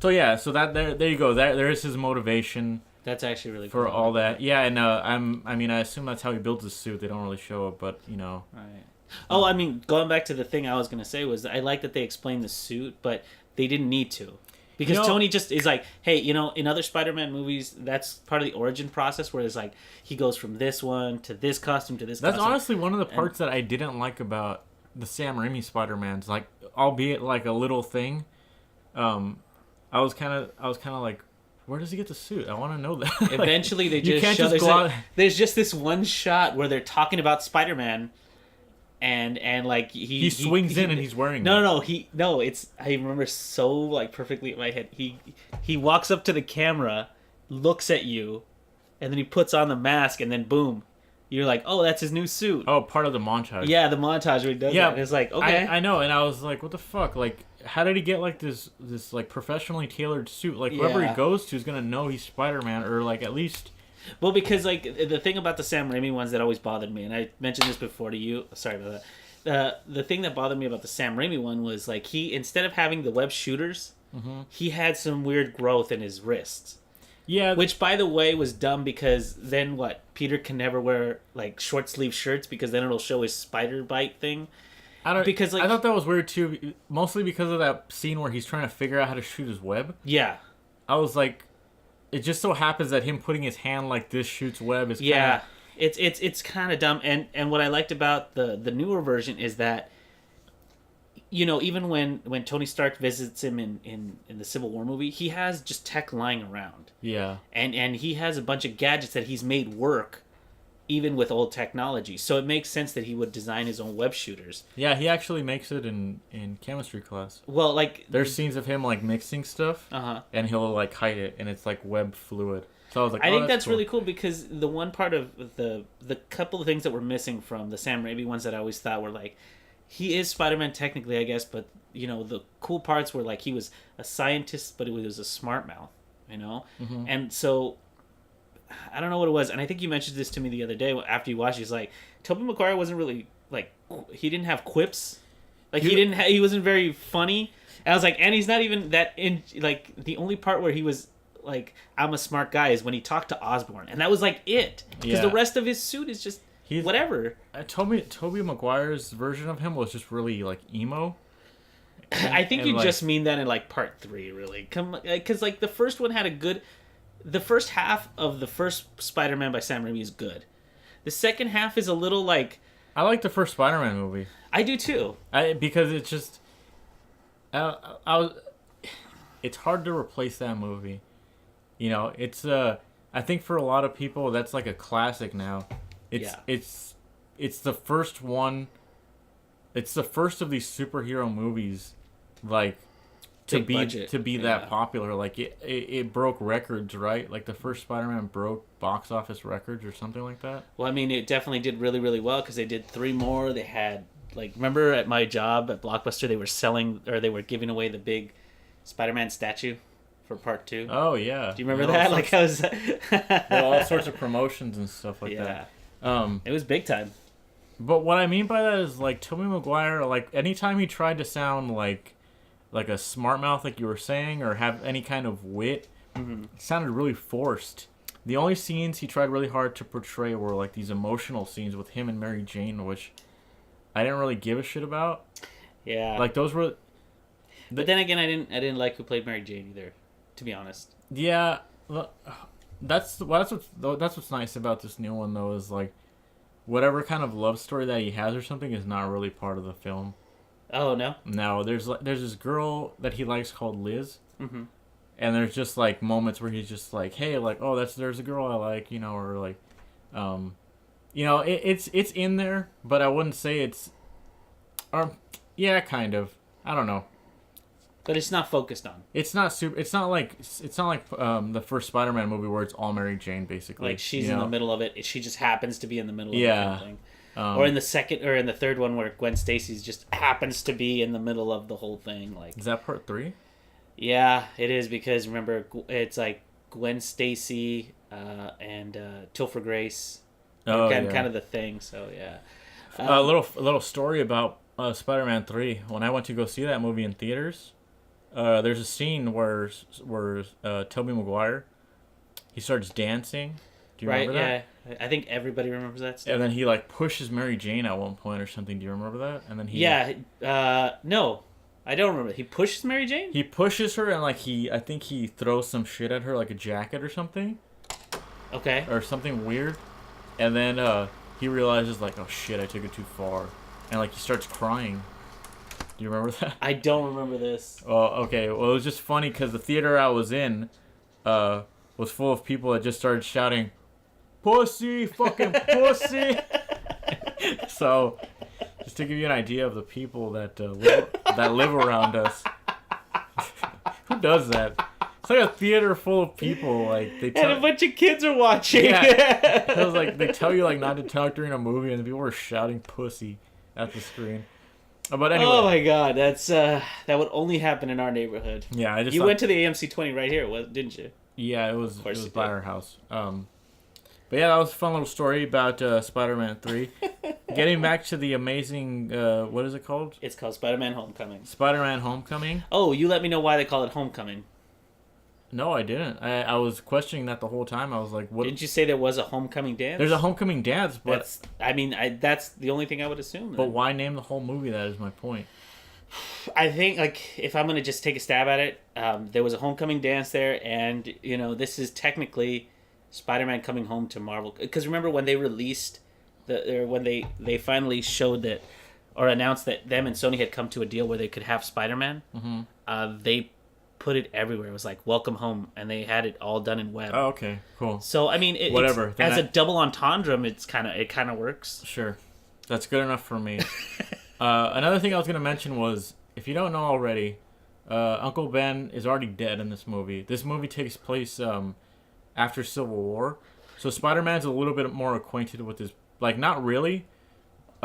[SPEAKER 1] So yeah. So that there you go. There is his motivation
[SPEAKER 2] That's actually really
[SPEAKER 1] for
[SPEAKER 2] cool.
[SPEAKER 1] all that. Yeah. And I assume that's how he builds his suit. They don't really show it, but
[SPEAKER 2] Right. Oh, I mean, going back to the thing I was gonna say was I like that they explained the suit, but they didn't need to. Because Tony just is like, hey, in other Spider-Man movies, that's part of the origin process where it's like he goes from this one to this costume to this
[SPEAKER 1] that's
[SPEAKER 2] costume.
[SPEAKER 1] honestly one of the parts that I didn't like about the Sam Raimi Spider-Mans. Like, albeit like a little thing, I was kind of like, where does he get the suit? I want to know that. Like,
[SPEAKER 2] Eventually, they
[SPEAKER 1] you
[SPEAKER 2] just
[SPEAKER 1] can't
[SPEAKER 2] show.
[SPEAKER 1] just
[SPEAKER 2] There's,
[SPEAKER 1] go out.
[SPEAKER 2] there's just this one shot where they're talking about Spider-Man, and like
[SPEAKER 1] He swings in and he's wearing it.
[SPEAKER 2] No, it's I remember so like perfectly in my head. He walks up to the camera, looks at you, and then he puts on the mask, and then boom, you're like, oh, that's his new suit.
[SPEAKER 1] Oh, part of the montage.
[SPEAKER 2] Yeah, the montage where he does that. And it's like, okay.
[SPEAKER 1] I know, and I was like, what the fuck? Like, how did he get like this like professionally tailored suit? Like whoever he goes to is gonna know he's Spider-Man, or like at least.
[SPEAKER 2] Well, because like the thing about the Sam Raimi ones that always bothered me, and I mentioned this before to you. Sorry about that. The thing that bothered me about the Sam Raimi one was like he, instead of having the web shooters, he had some weird growth in his wrists.
[SPEAKER 1] Yeah,
[SPEAKER 2] which by the way was dumb, because then what? Peter can never wear like short sleeve shirts because then it'll show his spider bite thing. Because like,
[SPEAKER 1] I thought that was weird too, mostly because of that scene where he's trying to figure out how to shoot his web.
[SPEAKER 2] Yeah,
[SPEAKER 1] I was like, it just so happens that him putting his hand like this shoots web is
[SPEAKER 2] it's kind of dumb. And what I liked about the newer version is that, you know, even when Tony Stark visits him in the Civil War movie, he has just tech lying around.
[SPEAKER 1] Yeah.
[SPEAKER 2] And he has a bunch of gadgets that he's made work even with old technology. So it makes sense that he would design his own web shooters.
[SPEAKER 1] Yeah, he actually makes it in chemistry class.
[SPEAKER 2] Well, like,
[SPEAKER 1] there's scenes of him like mixing stuff, and he'll like hide it, and it's like web fluid. So I was like,
[SPEAKER 2] I think that's
[SPEAKER 1] cool.
[SPEAKER 2] really cool, because the one part of the couple of things that were missing from the Sam Raimi ones that I always thought were like, he is Spider-Man technically, I guess, but you know, the cool parts were like he was a scientist, but he was a smart mouth, you know? And so I don't know what it was, and I think you mentioned this to me the other day after you watched it. He's like, Tobey Maguire wasn't really like, he didn't have quips, like he wasn't very funny. And I was like, and he's not even that in, like, the only part where he was like, I'm a smart guy is when he talked to Osborn, and that was like it, because the rest of his suit is just whatever. Tobey
[SPEAKER 1] Maguire's version of him was just really like emo.
[SPEAKER 2] I think you like, just mean that in like part 3, really, because like the first one had a good. The first half of the first Spider-Man by Sam Raimi is good. The second half is a little like.
[SPEAKER 1] I like the first Spider-Man movie.
[SPEAKER 2] I do too.
[SPEAKER 1] Because it's just. It's hard to replace that movie. You know, it's I think for a lot of people that's like a classic now. It's the first one. It's the first of these superhero movies, like. To be that popular, like it broke records, right? Like the first Spider-Man broke box office records or something like that.
[SPEAKER 2] Well, I mean, it definitely did really, really well, because they did 3 more. They had, like, remember at my job at Blockbuster, they were giving away the big Spider-Man statue for part 2.
[SPEAKER 1] Oh yeah,
[SPEAKER 2] do you remember that? Like, I was
[SPEAKER 1] all sorts of promotions and stuff like that.
[SPEAKER 2] It was big time.
[SPEAKER 1] But what I mean by that is, like, Tobey Maguire, like, anytime he tried to sound like a smart mouth, like you were saying, or have any kind of wit, it sounded really forced. The only scenes he tried really hard to portray were like these emotional scenes with him and Mary Jane, which I didn't really give a shit about.
[SPEAKER 2] Yeah,
[SPEAKER 1] like those were.
[SPEAKER 2] But then again, I didn't like who played Mary Jane either, to be honest.
[SPEAKER 1] Yeah, that's what's nice about this new one though, is like whatever kind of love story that he has or something is not really part of the film.
[SPEAKER 2] Oh no!
[SPEAKER 1] No, there's this girl that he likes called Liz, and there's just like moments where he's just like, hey, like, oh, there's a girl I like, you know, or like, you know, it's in there, but I wouldn't say it's, yeah, kind of, I don't know.
[SPEAKER 2] But it's not focused on.
[SPEAKER 1] It's not super. It's not like the first Spider-Man movie where it's all Mary Jane basically.
[SPEAKER 2] Like she's in the middle of it. She just happens to be in the middle of it. Kind of thing. Or in the second, or in the third one, where Gwen Stacy's just happens to be in the middle of the whole thing. Like,
[SPEAKER 1] is that part 3?
[SPEAKER 2] Yeah, it is, because remember, it's like Gwen Stacy and Topher Grace, kind of the thing. So yeah,
[SPEAKER 1] a little story about Spider-Man 3. When I went to go see that movie in theaters, there's a scene where Tobey Maguire, he starts dancing. Do you remember that?
[SPEAKER 2] Yeah. I think everybody remembers that stuff.
[SPEAKER 1] And then he like pushes Mary Jane at one point or something. Do you remember that? And then he
[SPEAKER 2] no, I don't remember. He pushes Mary Jane?
[SPEAKER 1] He pushes her, and like I think he throws some shit at her, like a jacket or something.
[SPEAKER 2] Okay.
[SPEAKER 1] Or something weird. And then he realizes like, oh shit, I took it too far. And like he starts crying. Do you remember that?
[SPEAKER 2] I don't remember this.
[SPEAKER 1] Oh, okay. Well, it was just funny because the theater I was in was full of people that just started shouting, pussy, fucking pussy. So, just to give you an idea of the people that live around us. Who does that? It's like a theater full of people. Like
[SPEAKER 2] and a bunch of kids are watching.
[SPEAKER 1] Yeah, it was like they tell you like not to talk during a movie, and the people were shouting "pussy" at the screen. But anyway.
[SPEAKER 2] Oh my god, that's that would only happen in our neighborhood.
[SPEAKER 1] Yeah, I just
[SPEAKER 2] you went to the AMC 20 right here, didn't you?
[SPEAKER 1] Yeah, it was by our house. But yeah, that was a fun little story about Spider-Man 3. Getting back to the amazing, what is it called?
[SPEAKER 2] It's called Spider-Man Homecoming.
[SPEAKER 1] Spider-Man Homecoming.
[SPEAKER 2] Oh, you let me know why they call it Homecoming.
[SPEAKER 1] No, I didn't. I was questioning that the whole time. I was like, "What?"
[SPEAKER 2] Didn't you say there was a homecoming dance?
[SPEAKER 1] There's a homecoming dance, but
[SPEAKER 2] that's the only thing I would assume. Then.
[SPEAKER 1] But why name the whole movie? That is my point.
[SPEAKER 2] I think, like, if I'm gonna just take a stab at it, there was a homecoming dance there, and this is technically Spider-Man coming home to Marvel. Because remember when they released when they finally showed that or announced that them and Sony had come to a deal where they could have Spider-Man. Mm-hmm. They put it everywhere. It was like welcome home, and they had it all done in web.
[SPEAKER 1] Oh, okay, cool.
[SPEAKER 2] So I mean,
[SPEAKER 1] whatever.
[SPEAKER 2] As a double entendre, it kind of works.
[SPEAKER 1] Sure, that's good enough for me. Another thing I was gonna mention was, if you don't know already, Uncle Ben is already dead in this movie. This movie takes place after Civil War, so Spider-Man's a little bit more acquainted with his, like, not really.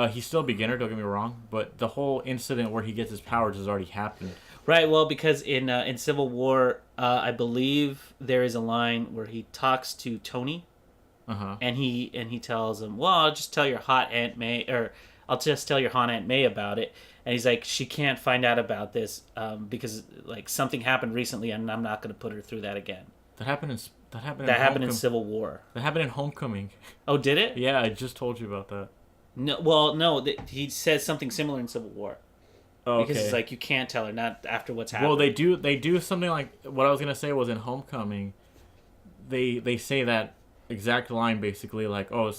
[SPEAKER 1] He's still a beginner, don't get me wrong, but the whole incident where he gets his powers has already happened.
[SPEAKER 2] Right, well, because in Civil War, I believe there is a line where he talks to Tony, and he tells him, "Well, I'll just tell your hot Aunt May, or I'll just tell your hot Aunt May about it." And he's like, "She can't find out about this because like something happened recently, and I'm not going to put her through that again."
[SPEAKER 1] That happened
[SPEAKER 2] in Civil War.
[SPEAKER 1] That happened in Homecoming.
[SPEAKER 2] Oh, did it?
[SPEAKER 1] Yeah, I just told you about that.
[SPEAKER 2] No. He says something similar in Civil War.
[SPEAKER 1] Oh, okay.
[SPEAKER 2] Because it's like you can't tell her, not after what's happened.
[SPEAKER 1] Well, they do something like what I was gonna say was in Homecoming. They say that exact line basically, like, "Oh,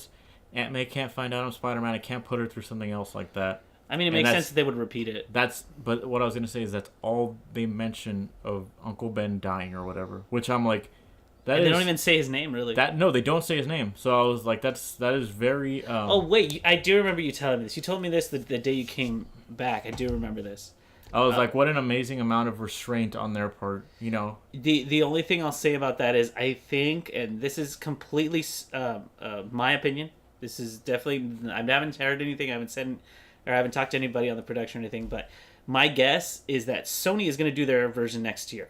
[SPEAKER 1] Aunt May can't find out I'm Spider-Man. I can't put her through something else like that."
[SPEAKER 2] I mean, it makes sense that they would repeat it.
[SPEAKER 1] But what I was gonna say is that's all they mention of Uncle Ben dying or whatever, which I'm like,
[SPEAKER 2] they don't even say his name, really.
[SPEAKER 1] No, they don't say his name. So I was like, that is very.
[SPEAKER 2] Oh wait, I do remember you telling me this. You told me this the day you came back. I do remember this.
[SPEAKER 1] I was like, what an amazing amount of restraint on their part,
[SPEAKER 2] The only thing I'll say about that is I think, and this is completely my opinion. This is definitely, I haven't heard anything. I haven't said, or I haven't talked to anybody on the production or anything. But my guess is that Sony is going to do their version next year,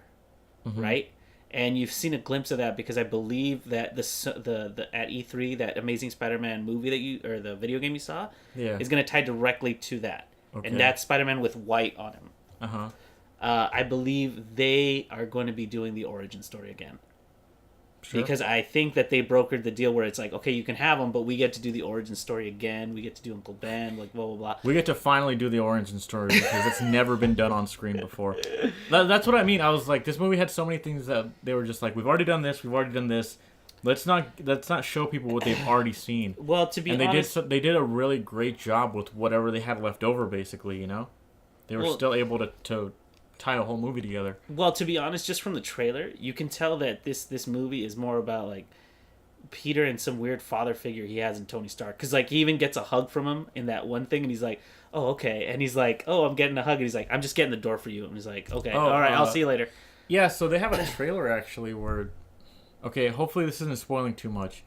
[SPEAKER 2] right? And you've seen a glimpse of that because I believe that the at E3 that Amazing Spider-Man movie or the video game you saw is going to tie directly to that, and that's Spider-Man with white on him. I believe they are going to be doing the origin story again. Sure. Because I think that they brokered the deal where it's like, okay, you can have them, but we get to do the origin story again. We get to do Uncle Ben, like blah blah blah.
[SPEAKER 1] We get to finally do the origin story because it's never been done on screen before. That's what I mean. I was like, this movie had so many things that they were just like, we've already done this, we've already done this. Let's not show people what they've already seen.
[SPEAKER 2] Well, to be honest,
[SPEAKER 1] they did a really great job with whatever they had left over. Basically, they were still able to tie a whole movie together.
[SPEAKER 2] Well, to be honest, just from the trailer, you can tell that this movie is more about like Peter and some weird father figure he has in Tony Stark. Because like he even gets a hug from him in that one thing, and he's like, "Oh, okay," and he's like, "Oh, I'm getting a hug," and he's like, "I'm just getting the door for you," and he's like, "Okay, all right, I'll see you later."
[SPEAKER 1] Yeah, so they have a trailer actually where, okay, hopefully this isn't spoiling too much,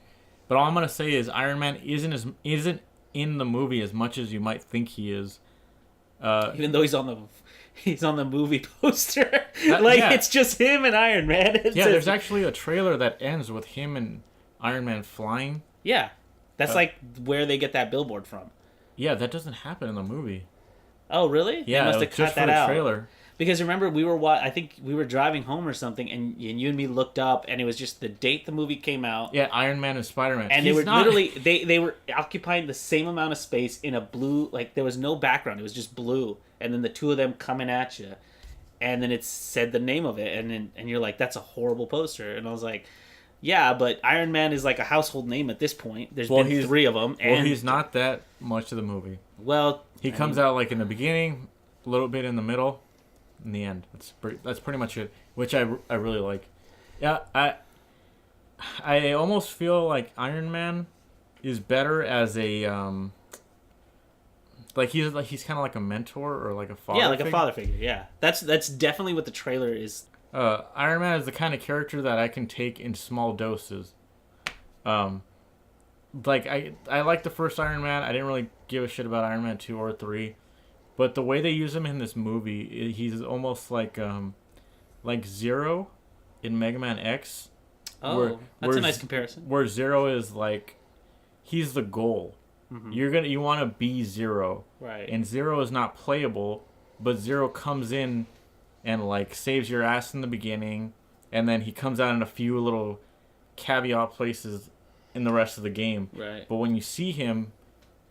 [SPEAKER 1] but all I'm gonna say is Iron Man isn't in the movie as much as you might think he is.
[SPEAKER 2] Even though he's on the movie poster. It's just him and Iron Man.
[SPEAKER 1] There's actually a trailer that ends with him and Iron Man flying.
[SPEAKER 2] Yeah. That's like where they get that billboard from.
[SPEAKER 1] Yeah, that doesn't happen in the movie.
[SPEAKER 2] Oh, really?
[SPEAKER 1] Yeah,
[SPEAKER 2] they must have cut that out.
[SPEAKER 1] Trailer.
[SPEAKER 2] Because remember, I think we were driving home or something, and you and me looked up, and it was just the date the movie came out.
[SPEAKER 1] Yeah, Iron Man and Spider-Man.
[SPEAKER 2] And literally, they were occupying the same amount of space in a blue, like there was no background, it was just blue, and then the two of them coming at you, and then it said the name of it, and you're like, that's a horrible poster, and I was like, yeah, but Iron Man is like a household name at this point. There's been three of them. And
[SPEAKER 1] he's not that much of the movie.
[SPEAKER 2] Well,
[SPEAKER 1] he comes out like in the beginning, a little bit in the middle. In the end, that's pretty much it, which I really like. Yeah, I almost feel like Iron Man is better as a he's kind of like a mentor or like a father.
[SPEAKER 2] Yeah, like a father figure. Yeah, that's definitely what the trailer is.
[SPEAKER 1] Iron Man is the kind of character that I can take in small doses. Like I like the first Iron Man. I didn't really give a shit about Iron Man 2 or 3. But the way they use him in this movie, he's almost like Zero in Mega Man X.
[SPEAKER 2] Oh, that's a nice comparison.
[SPEAKER 1] Where Zero is like, he's the goal.
[SPEAKER 2] Mm-hmm.
[SPEAKER 1] You want to be Zero,
[SPEAKER 2] right?
[SPEAKER 1] And Zero is not playable, but Zero comes in and like saves your ass in the beginning, and then he comes out in a few little caveat places in the rest of the game.
[SPEAKER 2] Right.
[SPEAKER 1] But when you see him,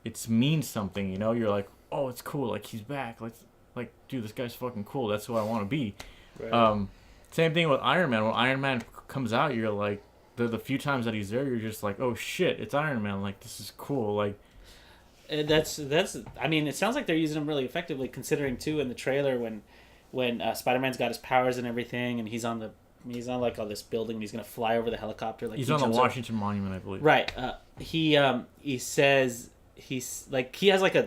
[SPEAKER 1] it means something. You know, you're like, oh, it's cool. Like he's back. Like, dude, this guy's fucking cool. That's who I want to be.
[SPEAKER 2] Right.
[SPEAKER 1] Same thing with Iron Man. When Iron Man comes out, you're like, the few times that he's there, you're just like, oh shit, it's Iron Man. Like, this is cool. Like,
[SPEAKER 2] that's. I mean, it sounds like they're using him really effectively, considering too in the trailer when Spider-Man's got his powers and everything, and he's on like all this building, and he's gonna fly over the helicopter. Like
[SPEAKER 1] he's on the Washington Monument, I believe.
[SPEAKER 2] Right. He says he's like he has like a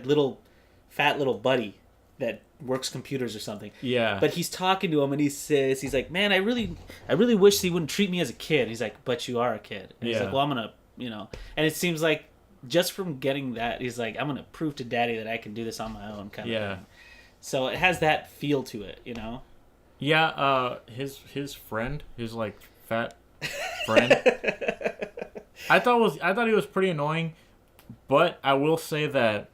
[SPEAKER 2] fat little buddy that works computers or something.
[SPEAKER 1] Yeah.
[SPEAKER 2] But he's talking to him, and he says, he's like, man, I really wish he wouldn't treat me as a kid. He's like, but you are a kid. And he's like, well, I'm gonna, and it seems like just from getting that, he's like, I'm gonna prove to Daddy that I can do this on my own, kind of thing. So it has that feel to it,
[SPEAKER 1] Yeah. His friend, his like fat friend, I thought he was pretty annoying, but I will say that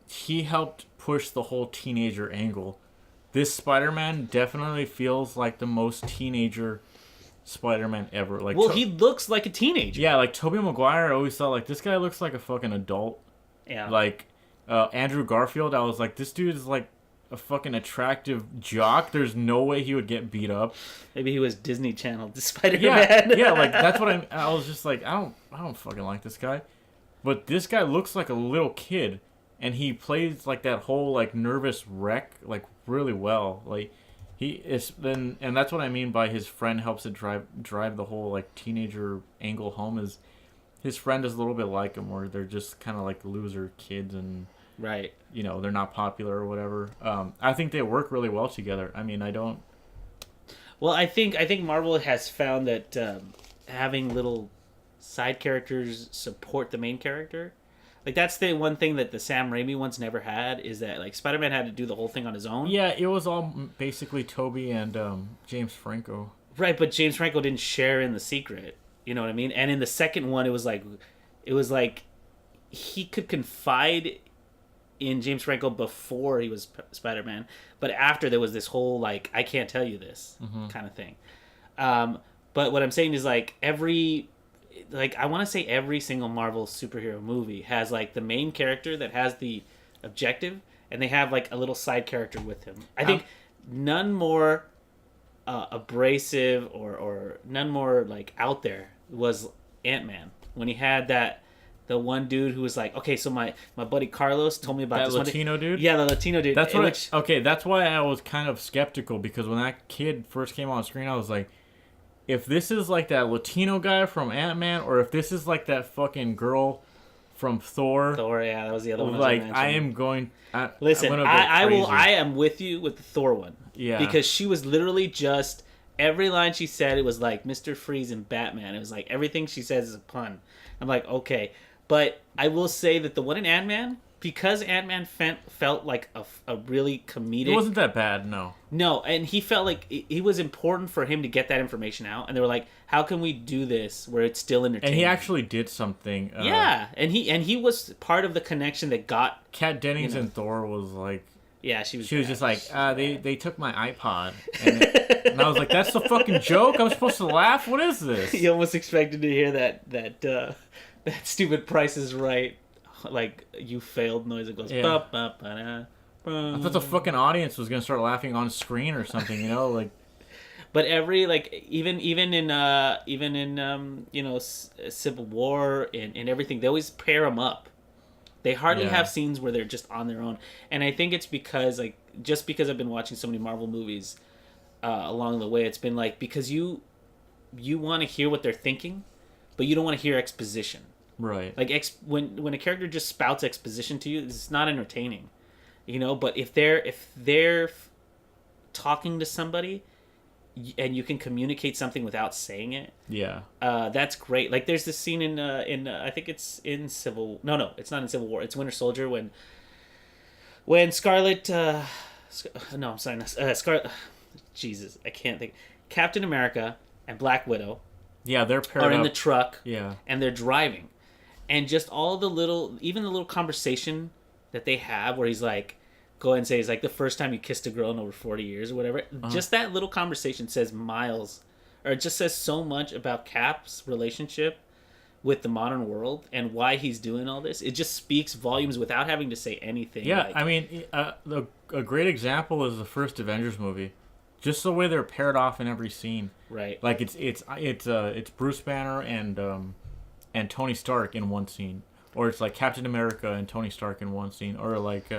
[SPEAKER 1] he helped push the whole teenager angle. This Spider-Man definitely feels like the most teenager Spider-Man ever. Like,
[SPEAKER 2] well, he looks like a teenager.
[SPEAKER 1] Yeah, like Tobey Maguire, I always thought like this guy looks like a fucking adult.
[SPEAKER 2] Yeah.
[SPEAKER 1] Like Andrew Garfield, I was like, this dude is like a fucking attractive jock. There's no way he would get beat up.
[SPEAKER 2] Maybe he was Disney Channel Spider-Man.
[SPEAKER 1] Yeah, like that's what I was just like, I don't fucking like this guy. But this guy looks like a little kid. And he plays like that whole like nervous wreck like really well. Like he is then, and that's what I mean by his friend helps to drive the whole like teenager angle home. Is his friend is a little bit like him, where they're just kind of like loser kids and
[SPEAKER 2] right.
[SPEAKER 1] They're not popular or whatever. I think they work really well together. I mean, I don't.
[SPEAKER 2] Well, I think Marvel has found that having little side characters support the main character. Like, that's the one thing that the Sam Raimi ones never had, is that, like, Spider-Man had to do the whole thing on his own.
[SPEAKER 1] Yeah, it was all basically Toby and James Franco.
[SPEAKER 2] Right, but James Franco didn't share in the secret. You know what I mean? And in the second one, it was like he could confide in James Franco before he was Spider-Man, but after there was this whole, like, I can't tell you this kind of thing. But what I'm saying is, like, I want to say every single Marvel superhero movie has like the main character that has the objective, and they have like a little side character with him. I think none more abrasive or none more like out there was Ant-Man, when he had the one dude who was like, okay, so my buddy Carlos told me about
[SPEAKER 1] that
[SPEAKER 2] this
[SPEAKER 1] Latino
[SPEAKER 2] one
[SPEAKER 1] dude.
[SPEAKER 2] Yeah, the Latino dude.
[SPEAKER 1] That's that's why I was kind of skeptical, because when that kid first came on screen, I was like, if this is like that Latino guy from Ant-Man, or if this is like that fucking girl from Thor.
[SPEAKER 2] Thor, yeah, that was the other one.
[SPEAKER 1] Like, I am going.
[SPEAKER 2] Listen, I am with you with the Thor one.
[SPEAKER 1] Yeah.
[SPEAKER 2] Because she was literally just, every line she said, it was like Mr. Freeze and Batman. It was like everything she says is a pun. I'm like, okay. But I will say that the one in Ant-Man, because Ant-Man felt like a really comedic...
[SPEAKER 1] It wasn't that bad, no.
[SPEAKER 2] No, and he felt like it was important for him to get that information out. And they were like, how can we do this where it's still entertaining?
[SPEAKER 1] And he actually did something.
[SPEAKER 2] Yeah, and he was part of the connection that got...
[SPEAKER 1] Kat Dennings in Thor was like...
[SPEAKER 2] Yeah, she was
[SPEAKER 1] just like, they took my iPod. And I was like, that's the fucking joke? I'm supposed to laugh? What is this?
[SPEAKER 2] You almost expected to hear that stupid Price is Right, like, you failed noise that goes...
[SPEAKER 1] Yeah. I thought the fucking audience was going to start laughing on screen or something, like...
[SPEAKER 2] But every, like, even in Civil War and everything, they always pair them up. They hardly have scenes where they're just on their own. And I think it's because, like, just because I've been watching so many Marvel movies along the way, it's been like, because you want to hear what they're thinking, but you don't want to hear exposition.
[SPEAKER 1] Right.
[SPEAKER 2] Like, when a character just spouts exposition to you, it's not entertaining. But if they're talking to somebody and you can communicate something without saying it, that's great. Like, there's this scene in I think it's in it's not in Civil War, it's Winter Soldier, when when Scarlet, no, I'm sorry, Scarlet. Jesus, I can't think. Captain America and Black Widow.
[SPEAKER 1] Yeah, they're paired
[SPEAKER 2] are in
[SPEAKER 1] up.
[SPEAKER 2] the truck.
[SPEAKER 1] Yeah,
[SPEAKER 2] and they're driving, and just all the little, even the little conversation that they have, where he's like, go ahead and say it's like the first time you kissed a girl in over 40 years or whatever. Just that little conversation says miles, or it just says so much about Cap's relationship with the modern world and why he's doing all this. It just speaks volumes without having to say anything.
[SPEAKER 1] Yeah,
[SPEAKER 2] like,
[SPEAKER 1] I mean, a great example is the first Avengers movie. Just the way they're paired off in every scene.
[SPEAKER 2] right.
[SPEAKER 1] Like it's Bruce Banner and Tony Stark in one scene, or it's like Captain America and Tony Stark in one scene, or like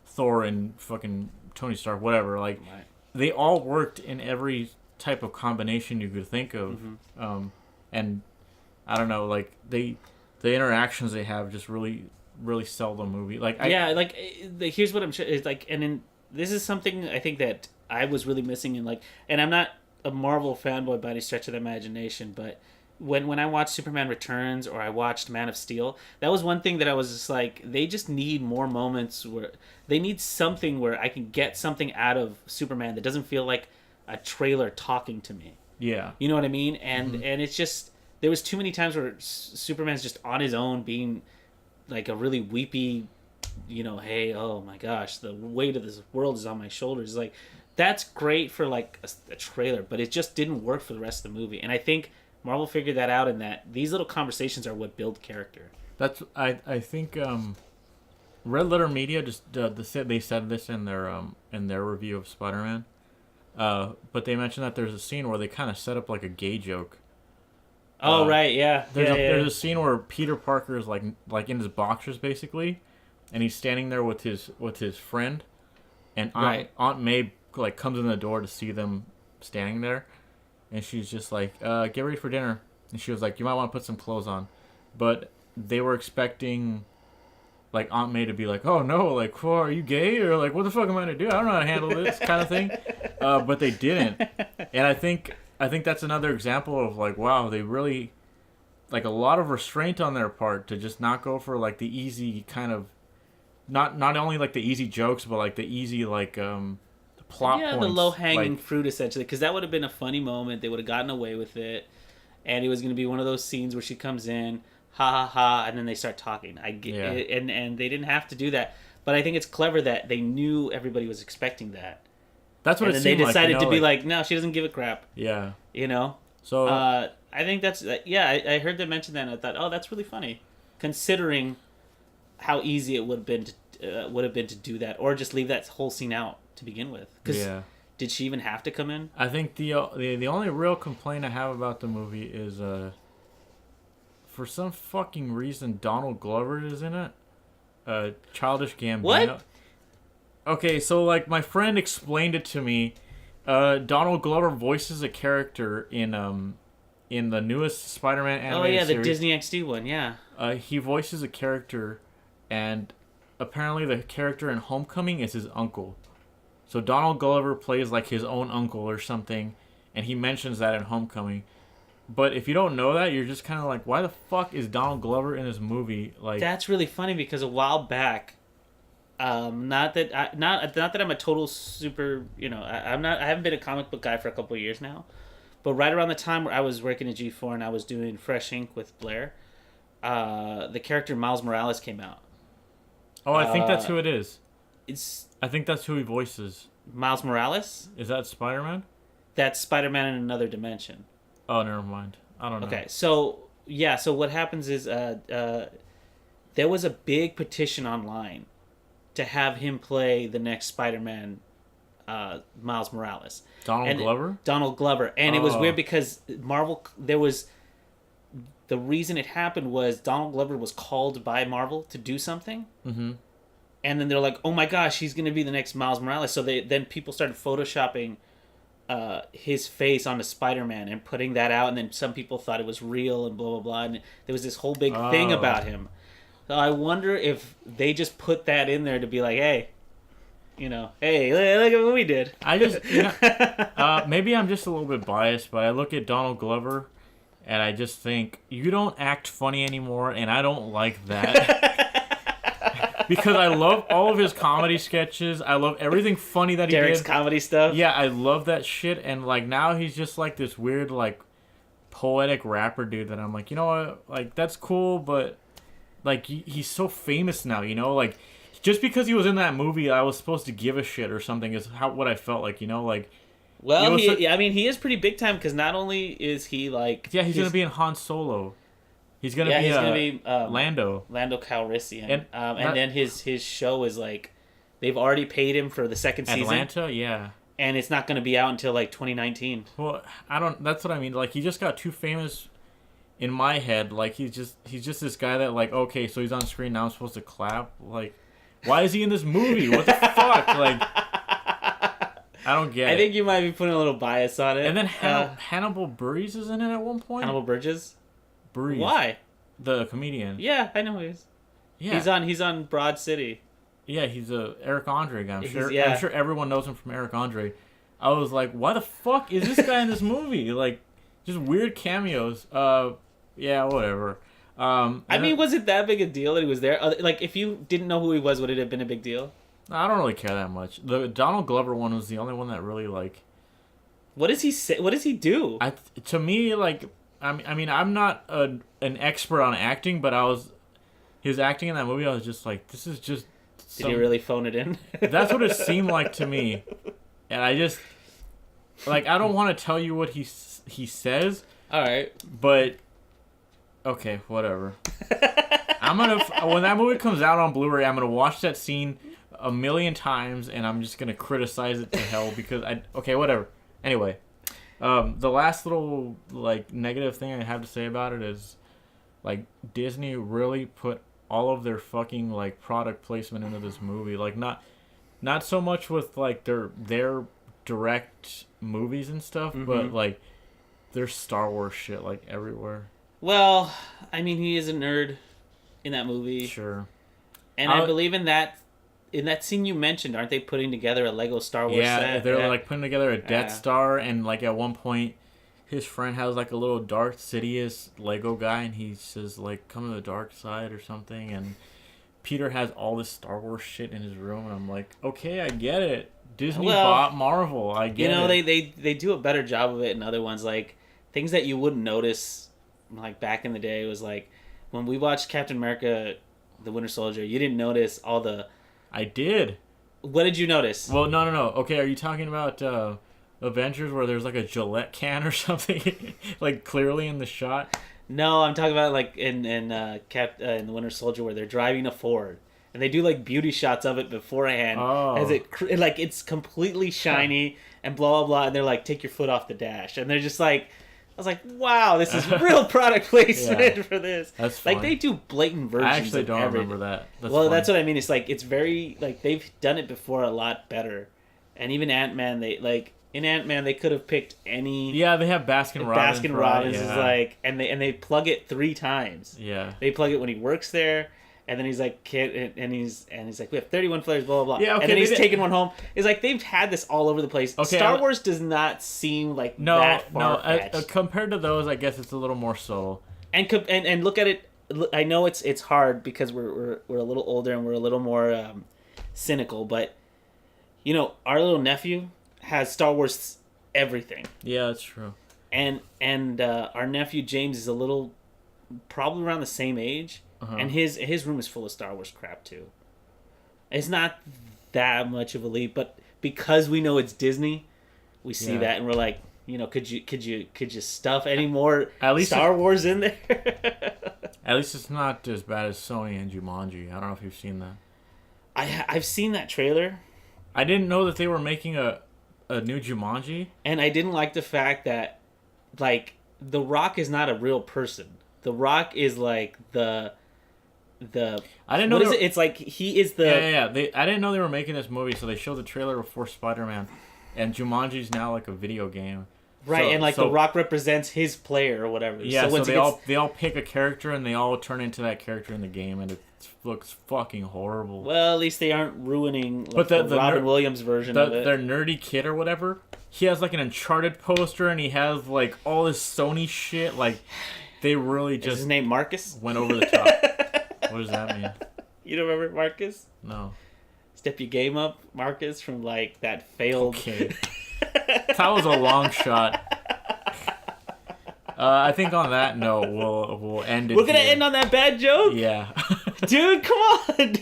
[SPEAKER 1] Thor and fucking Tony Stark, whatever. Like
[SPEAKER 2] Right.
[SPEAKER 1] they all worked in every type of combination you could think of, and I don't know, like the interactions they have just really sell the movie. Like
[SPEAKER 2] here's what I'm sure is like, and then this is something I think that I was really missing in, like, and I'm not a Marvel fanboy by any stretch of the imagination, but when I watched Superman Returns or I watched Man of Steel, that was one thing that I was just like, they just need more moments where they need something where I can get something out of Superman that doesn't feel like a trailer talking to me.
[SPEAKER 1] Yeah.
[SPEAKER 2] You know what I mean? And and it's just, there was too many times where Superman's just on his own being like a really weepy, hey, oh my gosh, the weight of this world is on my shoulders. Like, that's great for like a trailer, but it just didn't work for the rest of the movie. And I think Marvel figured that out, in that these little conversations are what build character.
[SPEAKER 1] That's I think Red Letter Media just they said this in their review of Spider-Man, but they mentioned that there's a scene where they kind of set up like a gay joke.
[SPEAKER 2] Oh right, yeah.
[SPEAKER 1] There's a scene where Peter Parker is like in his boxers basically, and he's standing there with his friend, and Aunt May like comes in the door to see them standing there, and she's just like, get ready for dinner, and she was like, you might want to put some clothes on, but they were expecting like Aunt May to be like, oh no, like, oh, are you gay, or like, what the fuck am I gonna do? I don't know how to handle this kind of thing, but they didn't, and I think that's another example of like, wow, they really, like, a lot of restraint on their part to just not go for like the easy kind of, not only like the easy jokes, but like the easy like plot points.
[SPEAKER 2] The low-hanging fruit, essentially, because that would have been a funny moment. They would have gotten away with it, and it was going to be one of those scenes where she comes in, ha ha ha, and then they start talking. I get it, and they didn't have to do that, but I think it's clever that they knew everybody was expecting that.
[SPEAKER 1] That's what
[SPEAKER 2] and
[SPEAKER 1] it
[SPEAKER 2] then
[SPEAKER 1] seemed
[SPEAKER 2] they decided
[SPEAKER 1] like,
[SPEAKER 2] to be like, no, she doesn't give a crap.
[SPEAKER 1] Yeah.
[SPEAKER 2] So
[SPEAKER 1] I
[SPEAKER 2] think that's I heard them mention that, and I thought, oh, that's really funny, considering how easy it would have been to do that, or just leave that whole scene out to begin with. Because did she even have to come in?
[SPEAKER 1] I think the only real complaint I have about the movie is for some fucking reason Donald Glover is in it. Childish Gambino.
[SPEAKER 2] What?
[SPEAKER 1] Okay, so like my friend explained it to me. Donald Glover voices a character in the newest Spider-Man animated series.
[SPEAKER 2] The Disney XD one, yeah.
[SPEAKER 1] He voices a character, and apparently the character in Homecoming is his uncle. So Donald Glover plays like his own uncle or something, and he mentions that in Homecoming. But if you don't know that, you're just kind of like, why the fuck is Donald Glover in this movie? Like,
[SPEAKER 2] that's really funny, because a while back, not that I'm a total super, I haven't been a comic book guy for a couple of years now, but right around the time where I was working at G4 and I was doing Fresh Ink with Blair, the character Miles Morales came out.
[SPEAKER 1] Oh, I think that's who it is. I think that's who he voices.
[SPEAKER 2] Miles Morales?
[SPEAKER 1] Is that Spider-Man?
[SPEAKER 2] That's Spider-Man in another dimension.
[SPEAKER 1] Oh, never mind. I don't know.
[SPEAKER 2] Okay, so what happens is there was a big petition online to have him play the next Spider-Man, Miles Morales.
[SPEAKER 1] Donald Glover?
[SPEAKER 2] Donald Glover. And it was weird because Marvel, the reason it happened was Donald Glover was called by Marvel to do something.
[SPEAKER 1] Mm-hmm.
[SPEAKER 2] And then they're like, oh my gosh, he's going to be the next Miles Morales. So then people started photoshopping his face onto Spider-Man and putting that out. And then some people thought it was real and blah, blah, blah. And there was this whole big thing about him. So I wonder if they just put that in there to be like, hey, hey, look at what we did.
[SPEAKER 1] I just, maybe I'm just a little bit biased, but I look at Donald Glover and I just think, you don't act funny anymore, and I don't like that. because I love all of his comedy sketches. I love everything funny that he
[SPEAKER 2] Derek's
[SPEAKER 1] did.
[SPEAKER 2] comedy stuff.
[SPEAKER 1] Yeah, I love that shit. And like now he's just like this weird like poetic rapper dude that I'm like, you know what? Like that's cool, but like he's so famous now, you know? Like just because he was in that movie, I was supposed to give a shit or something is what I felt like, you know? Like
[SPEAKER 2] well, he is pretty big time because not only is he like
[SPEAKER 1] he's gonna be in Han Solo. He's gonna be Lando
[SPEAKER 2] Calrissian, and then his show is like they've already paid him for the second season.
[SPEAKER 1] Atlanta, yeah,
[SPEAKER 2] and it's not gonna be out until like 2019.
[SPEAKER 1] Well, I don't. That's what I mean. Like he just got too famous in my head. Like he's just this guy that like okay, so he's on screen now. I'm supposed to clap. Like, why is he in this movie? What the fuck? Like, I don't get it.
[SPEAKER 2] I think you might be putting a little bias on it.
[SPEAKER 1] And then Hannibal Buress is in it at one point.
[SPEAKER 2] Hannibal Buress.
[SPEAKER 1] Buress.
[SPEAKER 2] Why?
[SPEAKER 1] The comedian.
[SPEAKER 2] Yeah, I know who he is. Yeah. He's on Broad City.
[SPEAKER 1] Yeah, he's a Eric Andre guy. I'm sure everyone knows him from Eric Andre. I was like, why the fuck is this guy in this movie? Like, just weird cameos. Yeah, whatever.
[SPEAKER 2] I mean, was it that big a deal that he was there? Like, if you didn't know who he was, would it have been a big deal?
[SPEAKER 1] I don't really care that much. The Donald Glover one was the only one that really like.
[SPEAKER 2] What does he say? What does he do?
[SPEAKER 1] To me, like. I mean, I'm not an expert on acting, but his acting in that movie, I was just like, this is just...
[SPEAKER 2] Did he really phone it in?
[SPEAKER 1] That's what it seemed like to me. And I just... Like, I don't want to tell you what he says.
[SPEAKER 2] Alright.
[SPEAKER 1] But... Okay, whatever. When that movie comes out on Blu-ray, I'm going to watch that scene a million times, and I'm just going to criticize it to hell because Okay, whatever. Anyway... the last little like negative thing I have to say about it is like Disney really put all of their fucking like product placement into this movie. Like not so much with like their direct movies and stuff, but like there's Star Wars shit like everywhere.
[SPEAKER 2] Well, I mean he is a nerd in that movie.
[SPEAKER 1] Sure.
[SPEAKER 2] And I believe in that scene you mentioned, aren't they putting together a Lego Star Wars set?
[SPEAKER 1] Yeah, they're like putting together a Death Star, and like at one point, his friend has like a little Darth Sidious Lego guy, and he says like, "Come to the dark side" or something, and Peter has all this Star Wars shit in his room, and I'm like, okay, I get it. Disney bought Marvel, I get it.
[SPEAKER 2] You know, they do a better job of it in other ones, like things that you wouldn't notice, like back in the day was like when we watched Captain America: The Winter Soldier, you didn't notice all the.
[SPEAKER 1] I did.
[SPEAKER 2] What did you notice?
[SPEAKER 1] Well, no. Okay, are you talking about Avengers where there's like a Gillette can or something, like clearly in the shot?
[SPEAKER 2] No, I'm talking about like in The Winter Soldier where they're driving a Ford and they do like beauty shots of it beforehand, as like it's completely shiny and blah blah blah, and they're like, take your foot off the dash, and they're just like. I was like, wow, this is real product placement for this.
[SPEAKER 1] That's fun.
[SPEAKER 2] Like, they do blatant versions
[SPEAKER 1] I actually don't
[SPEAKER 2] everything.
[SPEAKER 1] remember that.
[SPEAKER 2] That's what I mean. It's like, it's very, like, they've done it before a lot better. And even Ant-Man, in Ant-Man, they could have picked any...
[SPEAKER 1] Yeah, they have Baskin-Robbins.
[SPEAKER 2] Baskin-Robbins is like, and they plug it 3 times.
[SPEAKER 1] Yeah.
[SPEAKER 2] They plug it when he works there. And then he's like, he's like, we have 31 flavors, blah, blah, blah.
[SPEAKER 1] Yeah, okay,
[SPEAKER 2] and then he's taking one home. It's like, they've had this all over the place.
[SPEAKER 1] Okay,
[SPEAKER 2] Star Wars does not seem like that far-fetched.
[SPEAKER 1] No, compared to those, I guess it's a little more subtle.
[SPEAKER 2] And look at it, I know it's hard because we're a little older and we're a little more cynical, but, you know, our little nephew has Star Wars everything.
[SPEAKER 1] Yeah, that's true.
[SPEAKER 2] And our nephew James is probably around the same age. And his room is full of Star Wars crap too. It's not that much of a leap, but because we know it's Disney, we see that and we're like, you know, could you stuff any more Star Wars in there?
[SPEAKER 1] At least it's not as bad as Sony and Jumanji. I don't know if you've seen that.
[SPEAKER 2] I've seen that trailer.
[SPEAKER 1] I didn't know that they were making a new Jumanji,
[SPEAKER 2] and I didn't like the fact that like The Rock is not a real person. The Rock is like the I didn't know. What is it? It's like he is the
[SPEAKER 1] I didn't know they were making this movie, so they showed the trailer before Spider-Man, and Jumanji's now like a video game,
[SPEAKER 2] right? And The Rock represents his player or whatever.
[SPEAKER 1] Yeah, so they all pick a character and they all turn into that character in the game, and it looks fucking horrible.
[SPEAKER 2] Well, at least they aren't ruining the Robin Williams version of it.
[SPEAKER 1] Their nerdy kid or whatever, he has like an Uncharted poster, and he has like all this Sony shit. Like they really just
[SPEAKER 2] is his name Marcus?
[SPEAKER 1] Went over the top. What does that mean?
[SPEAKER 2] You don't remember Marcus?
[SPEAKER 1] No.
[SPEAKER 2] Step your game up, Marcus, from like that failed.
[SPEAKER 1] Okay. That was a long shot. I think on that note, we'll end it.
[SPEAKER 2] We're gonna
[SPEAKER 1] here.
[SPEAKER 2] end on that bad joke.
[SPEAKER 1] Yeah.
[SPEAKER 2] Dude, come on!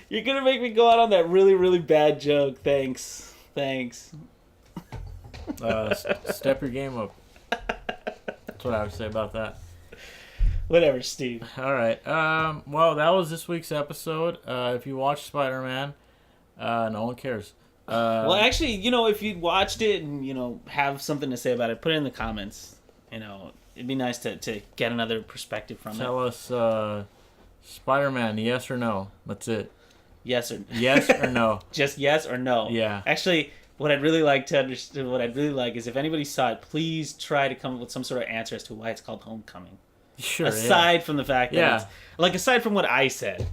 [SPEAKER 2] You're gonna make me go out on that really, really bad joke. Thanks.
[SPEAKER 1] Step your game up. That's what I would say about that.
[SPEAKER 2] Whatever, Steve.
[SPEAKER 1] All right. Well, that was this week's episode. If you watched Spider-Man, no one cares.
[SPEAKER 2] Well, actually, if you watched it and have something to say about it, put it in the comments. It'd be nice to get another perspective from it.
[SPEAKER 1] Tell us, Spider-Man, yes or no? That's it.
[SPEAKER 2] Yes or
[SPEAKER 1] Yes or no?
[SPEAKER 2] Just yes or no.
[SPEAKER 1] Yeah.
[SPEAKER 2] Actually, what I'd really like to understand, what I'd really like is if anybody saw it, please try to come up with some sort of answer as to why it's called Homecoming.
[SPEAKER 1] Sure.
[SPEAKER 2] Aside from the fact that aside from what I said.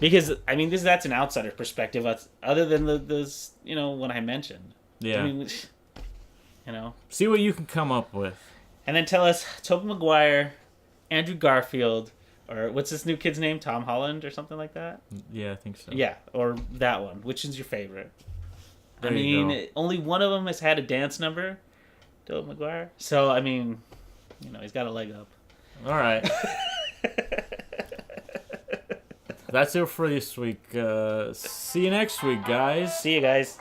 [SPEAKER 2] Because, that's an outsider perspective, other than the what I mentioned.
[SPEAKER 1] Yeah. See what you can come up with.
[SPEAKER 2] And then tell us, Tobey Maguire, Andrew Garfield, or what's this new kid's name? Tom Holland or something like that?
[SPEAKER 1] Yeah, I think so.
[SPEAKER 2] Yeah, or that one. Which is your favorite?
[SPEAKER 1] There you go.
[SPEAKER 2] Only one of them has had a dance number, Tobey Maguire. So, he's got a leg up.
[SPEAKER 1] All right. That's it for this week. See you next week, guys.
[SPEAKER 2] See you guys.